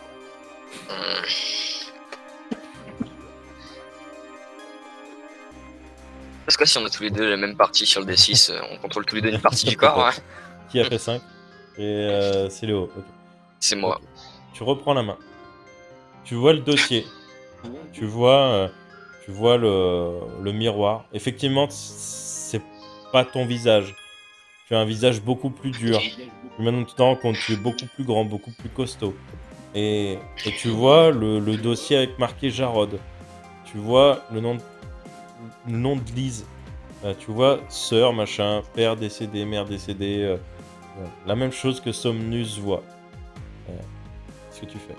Parce que si on a tous les deux la même partie sur le D6, on contrôle tous les deux une partie du corps, hein. Qui a fait 5? Et c'est Léo. Ok. C'est moi. Ok. Tu reprends la main. Tu vois le dossier. Tu vois le miroir. Effectivement, c'est pas ton visage. Tu as un visage beaucoup plus dur. Maintenant, tu te rends compte, tu es beaucoup plus grand, beaucoup plus costaud. Et tu vois le dossier avec marqué Jarod. Tu vois le nom de Lise Tu vois, sœur, machin, père décédé, mère décédée. La même chose que Somnus voit. Qu'est-ce que tu fais?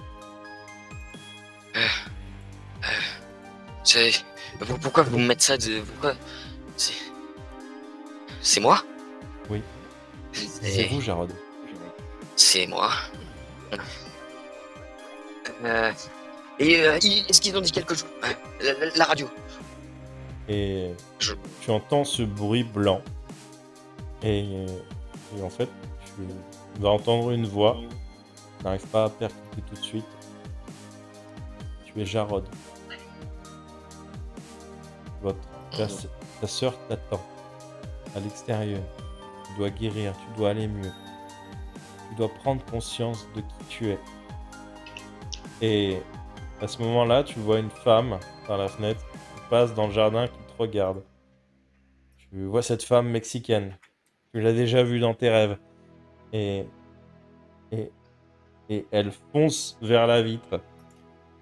Pourquoi vous me mettez ça de... Pourquoi C'est... C'est moi? Oui. C'est vous, Jarod. C'est moi. Est-ce qu'ils ont dit quelque chose? La radio. Et Je- tu entends ce bruit blanc. Et en fait, tu vas entendre une voix. Tu n'arrives pas à percuter tout de suite. Tu es Jarod. Ta sœur t'attend à l'extérieur. Tu dois guérir, tu dois aller mieux. Tu dois prendre conscience de qui tu es. Et à ce moment-là, tu vois une femme par la fenêtre qui passe dans le jardin, qui te regarde. Tu vois cette femme mexicaine. Tu l'as déjà vue dans tes rêves. Et elle fonce vers la vitre.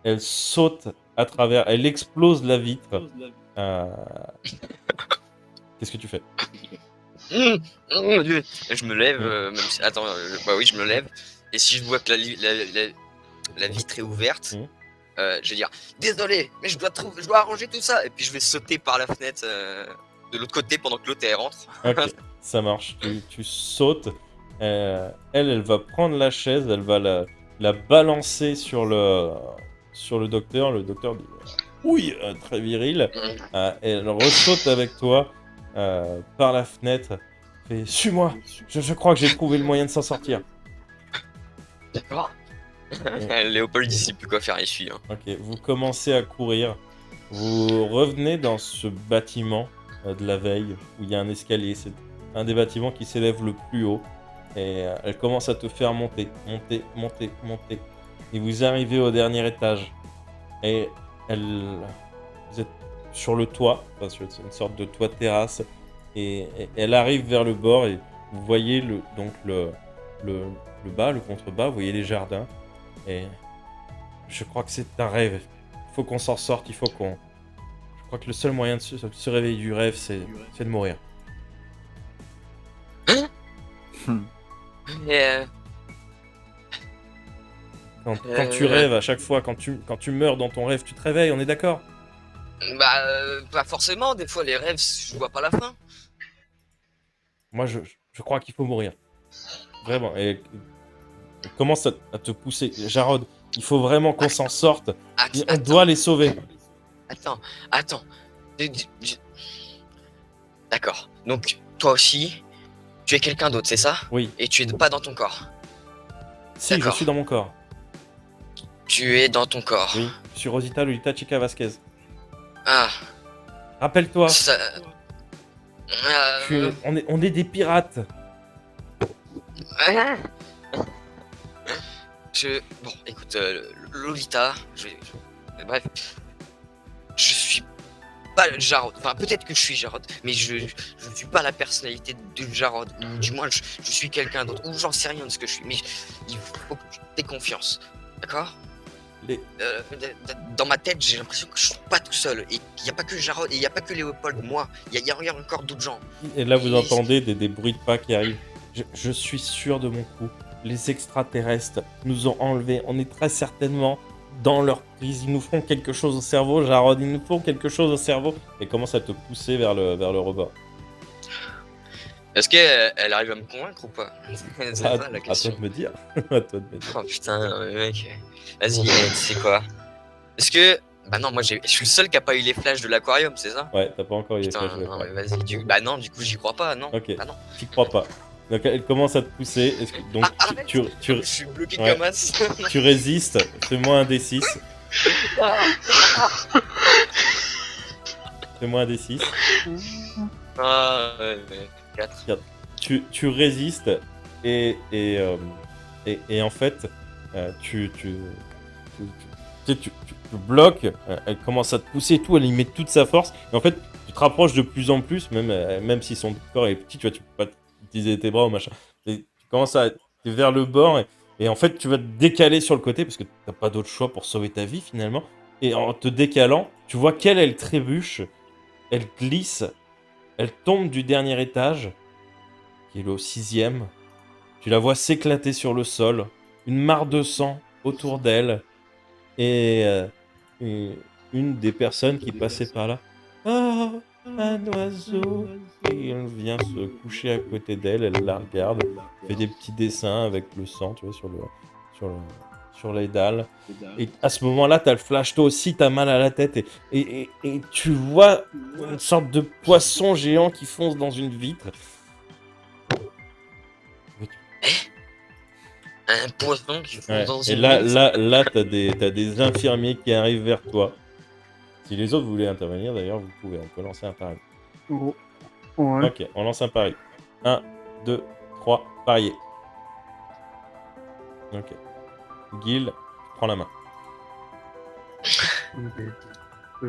Elle saute à travers. Elle explose la vitre. Qu'est-ce que tu fais? Oh mon Dieu. Je me lève, même si... Attends, bah oui, je me lève. Et si je vois que la vitre est ouverte, je vais dire désolé, mais je dois arranger tout ça. Et puis je vais sauter par la fenêtre de l'autre côté pendant que l'autre elle rentre. Ok, ça marche. Tu sautes. Elle va prendre la chaise, elle va la balancer sur le docteur. Le docteur dit oui, très viril. Elle ressaute avec toi par la fenêtre. Fait suis-moi. Je crois que j'ai trouvé le moyen de s'en sortir. D'accord. Léopold il sait plus quoi faire, il suit. Hein. Ok, vous commencez à courir. Vous revenez dans ce bâtiment de la veille où il y a un escalier. C'est un des bâtiments qui s'élève le plus haut. Et elle commence à te faire monter. Et vous arrivez au dernier étage. Et vous êtes sur le toit. Enfin, c'est une sorte de toit de terrasse. Et elle arrive vers le bord et vous voyez le bas, le contrebas. Vous voyez les jardins. Et je crois que c'est un rêve. Il faut qu'on s'en sorte. Je crois que le seul moyen de se réveiller du rêve, c'est de mourir. Et Quand tu rêves, à chaque fois, quand tu meurs dans ton rêve, tu te réveilles, on est d'accord? bah, pas forcément, des fois les rêves, je vois pas la fin. Moi, je crois qu'il faut mourir. Vraiment. Et elle commence à te pousser. Jarod, il faut vraiment qu'on s'en sorte. On doit les sauver. Attends. D'accord. Donc, toi aussi, tu es quelqu'un d'autre, c'est ça? Oui. Et tu es pas dans ton corps? Si, je D'accord. suis dans mon corps. Tu es dans ton corps. Oui, je suis Rosita Lolita Chica Vasquez. Ah. Rappelle-toi, Ça... on est des pirates. Bon, écoute, Lolita, bref, je suis pas Jarod. Enfin, peut-être que je suis Jarod, mais je ne suis pas la personnalité de Jarod. Ou du moins, je suis quelqu'un d'autre. Ou j'en sais rien de ce que je suis. Mais il faut que tu aies confiance. D'accord? Dans ma tête, j'ai l'impression que je suis pas tout seul. Et il n'y a pas que Jarod, et il n'y a pas que Léopold, moi. Il y a encore d'autres gens. Et là, vous entendez des bruits de pas qui arrivent. Je suis sûr de mon coup. Les extraterrestres nous ont enlevés. On est très certainement dans leur prise. Ils nous font quelque chose au cerveau, Jarod. Ils nous font quelque chose au cerveau. Et commence à te pousser vers le rebord. Est-ce qu'elle arrive à me convaincre ou pas? C'est ça la À toi question. de me dire. À toi de me dire. Oh putain, mec. Vas-y, tu sais quoi? Est-ce que... Bah non, moi je suis le seul qui a pas eu les flashs de l'aquarium, c'est ça? Ouais, t'as pas encore eu les Putain, flashs de non, l'aquarium. mais vas-y. Bah non, du coup j'y crois pas, non. Ok. Bah non. J'y crois pas. Donc elle commence à te pousser. Donc Arrête. tu Je suis bloqué Ouais. comme as. tu résistes. Fais-moi un D6. Fais-moi un D6. Ah, ouais. 4. Tu résistes et en fait tu bloques. Elle commence à te pousser et tout. Elle y met toute sa force. Et en fait, tu te rapproches de plus en plus, même si son corps est petit. Tu vois, tu peux pas utiliser tes bras ou machin. Et tu commences à être vers le bord et en fait, tu vas te décaler sur le côté parce que t'as pas d'autre choix pour sauver ta vie finalement. Et en te décalant, tu vois qu'elle trébuche, elle glisse Elle tombe du dernier étage, qui est le 6e. Tu la vois s'éclater sur le sol, une mare de sang autour d'elle, et une des personnes qui passait par là. Oh, un oiseau. Et elle vient se coucher à côté d'elle, elle la regarde, fait des petits dessins avec le sang, tu vois, sur les dalles. Et à ce moment-là, t'as le flash, toi aussi, t'as mal à la tête, et tu vois une sorte de poisson géant qui fonce dans une vitre. Un poisson qui fonce Ouais. dans Et une là, vitre. là, t'as des infirmiers qui arrivent vers toi. Si les autres voulaient intervenir, d'ailleurs, vous pouvez. On peut lancer un pari. Oh, ouais. Ok, on lance un pari. 1, 2, 3, parier. Ok. Gil, tu prends la main. Ok. Je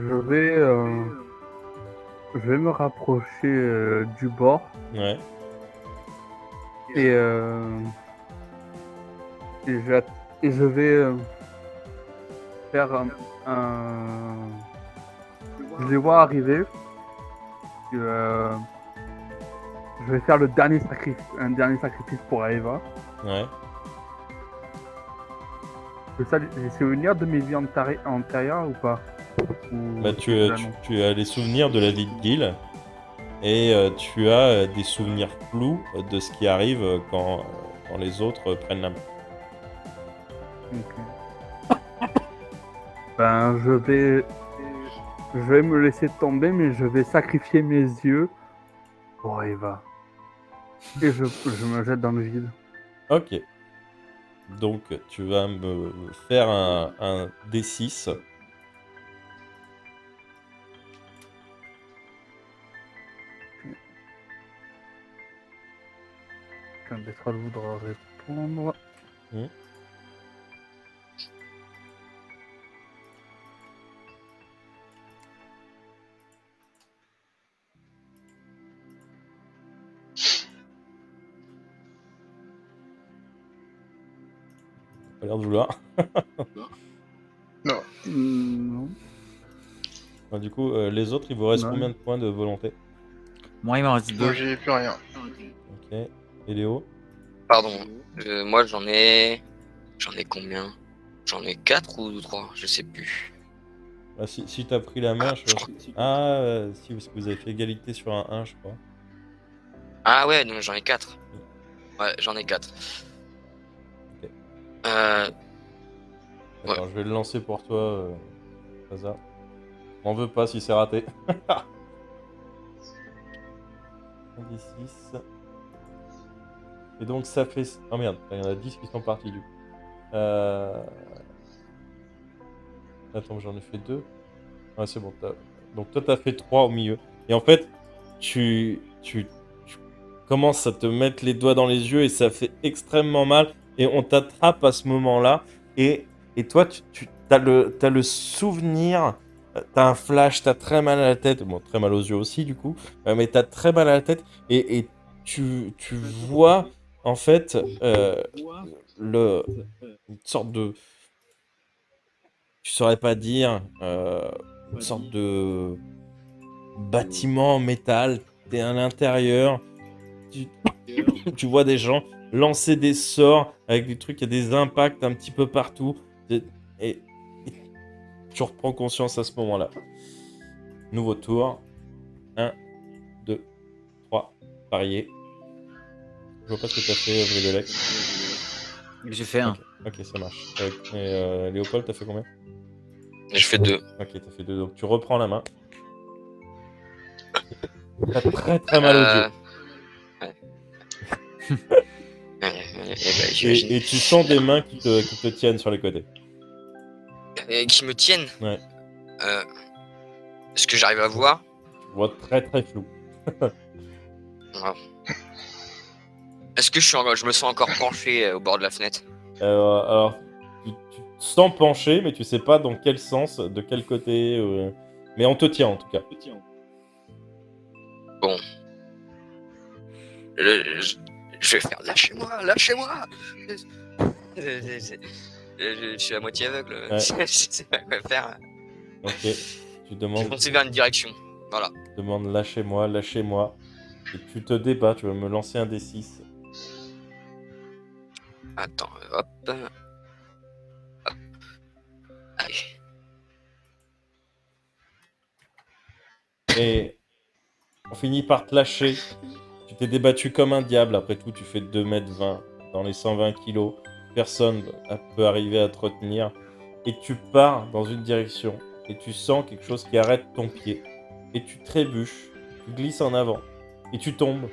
vais me rapprocher du bord Ouais. et je vais faire je les vois arriver. Je vais faire un dernier sacrifice pour Aeva. Ouais. C'est ça les souvenirs de mes vies antérieures ou pas? Bah, tu as les souvenirs de la vie de Gil. Et tu as des souvenirs flous de ce qui arrive quand les autres prennent la main. Ok. Ben, je vais me laisser tomber, mais je vais sacrifier mes yeux pour Eva. Et je me jette dans le vide. Ok. Donc, tu vas me faire un D6. Quand Détral voudra répondre. Hmm. Pas l'air de vouloir. Non. Bah, du coup, les autres, il vous reste Ouais. combien de points de volonté? Moi, il m'en reste Moi, 2. j'ai plus rien. Ok. Et Léo? Pardon, moi j'en ai combien? J'en ai 4 ou 3, je sais plus. Ah, si t'as pris la main, je crois. Ah, si, parce que vous avez fait égalité sur un 1, je crois. Ah ouais, donc j'en ai 4. Ouais, j'en ai 4. Ok. Ouais. Attends, je vais le lancer pour toi, Faza. M'en veux pas si c'est raté. 1 des 6. Et donc ça fait... Oh merde, il y en a 10 qui sont partis du coup. Attends, j'en ai fait 2. Ouais, c'est bon. Donc toi, t'as fait 3 au milieu. Et en fait, tu commences à te mettre les doigts dans les yeux et ça fait extrêmement mal. Et on t'attrape à ce moment-là. Et toi, t'as le souvenir, t'as un flash, t'as très mal à la tête. Bon, très mal aux yeux aussi, du coup. Mais t'as très mal à la tête. Et tu vois, en fait, une sorte de... Tu saurais pas dire, une sorte de bâtiment en métal. T'es à l'intérieur. Tu vois des gens lancer des sorts avec des trucs, il y a des impacts un petit peu partout. Et tu reprends conscience à ce moment-là. Nouveau tour. 1, 2, 3, parier. Je vois pas ce que t'as fait, Vridolek. J'ai fait 1. Ok, ça marche. Et Léopold, t'as fait combien? Je fais 2. Ok, t'as fait 2. Donc tu reprends la main. T'as très très mal aux yeux. Ouais. J'imagine. Et tu sens des mains qui te tiennent sur les côtés. Qui me tiennent. Ouais. Est-ce que j'arrive à voir? Tu vois très très flou. Ouais. Est-ce que je me sens encore penché au bord de la fenêtre? Alors, tu te sens penché, mais tu sais pas dans quel sens, de quel côté. Mais on te tient en tout cas. Bon. Je vais faire lâchez-moi, lâchez-moi. Je suis à moitié aveugle. Ouais. Je sais pas quoi faire. Ok. Tu Je vais demandes. foncer vers une direction. Voilà. demande lâchez-moi, lâchez-moi. Et tu te débats, tu vas me lancer un D6. Attends, hop. Hop. Allez. Et on finit par te lâcher. Tu t'es débattu comme un diable. Après tout, tu fais 2,20 m dans les 120 kilos. Personne peut arriver à te retenir. Et tu pars dans une direction. Et tu sens quelque chose qui arrête ton pied. Et tu trébuches. Tu glisses en avant. Et tu tombes.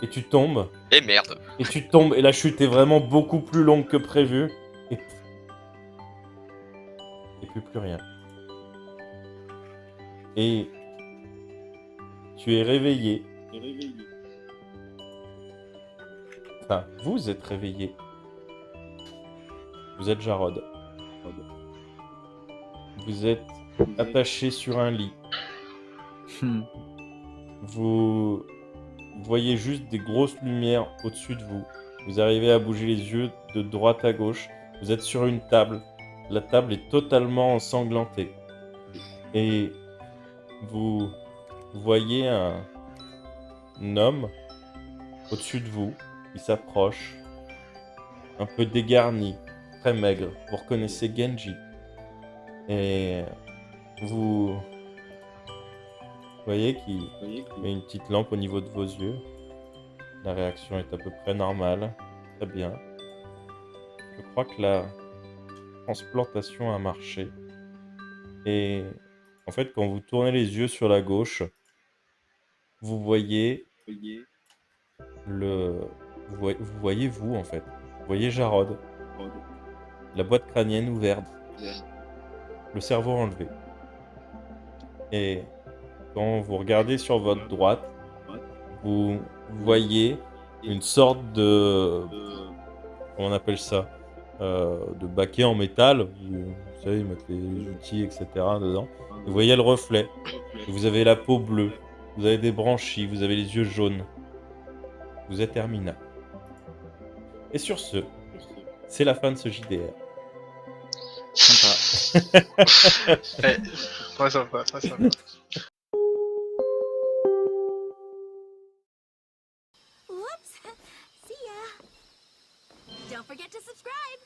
Et tu tombes. Et merde. Et tu tombes. Et la chute est vraiment beaucoup plus longue que prévu. Et plus rien. Et tu es réveillé. Enfin, vous êtes réveillé. Vous êtes Jarod. Vous êtes attaché sur un lit. Vous voyez juste des grosses lumières au-dessus de vous. Vous arrivez à bouger les yeux de droite à gauche. Vous êtes sur une table. La table est totalement ensanglantée. Et vous voyez un homme au-dessus de vous qui s'approche, un peu dégarni, très maigre. Vous reconnaissez Genji. Et vous voyez qu'il met une petite lampe au niveau de vos yeux. La réaction est à peu près normale. Très bien. Je crois que la transplantation a marché. Et en fait, quand vous tournez les yeux sur la gauche, vous voyez vous voyez vous en fait. Vous voyez Jarod. La boîte crânienne ouverte. Le cerveau enlevé. Et quand vous regardez sur votre droite, vous voyez une sorte de... Comment on appelle ça, de baquet en métal. Vous savez, ils mettent les outils, etc. dedans. Vous voyez le reflet. Et vous avez la peau bleue. Vous avez des branchies. Vous avez les yeux jaunes. Vous êtes Hermina. Et sur ce, c'est la fin de ce JDR. Sympa. Ouais, très sympa, très sympa. Whoops! See ya! Don't forget to subscribe!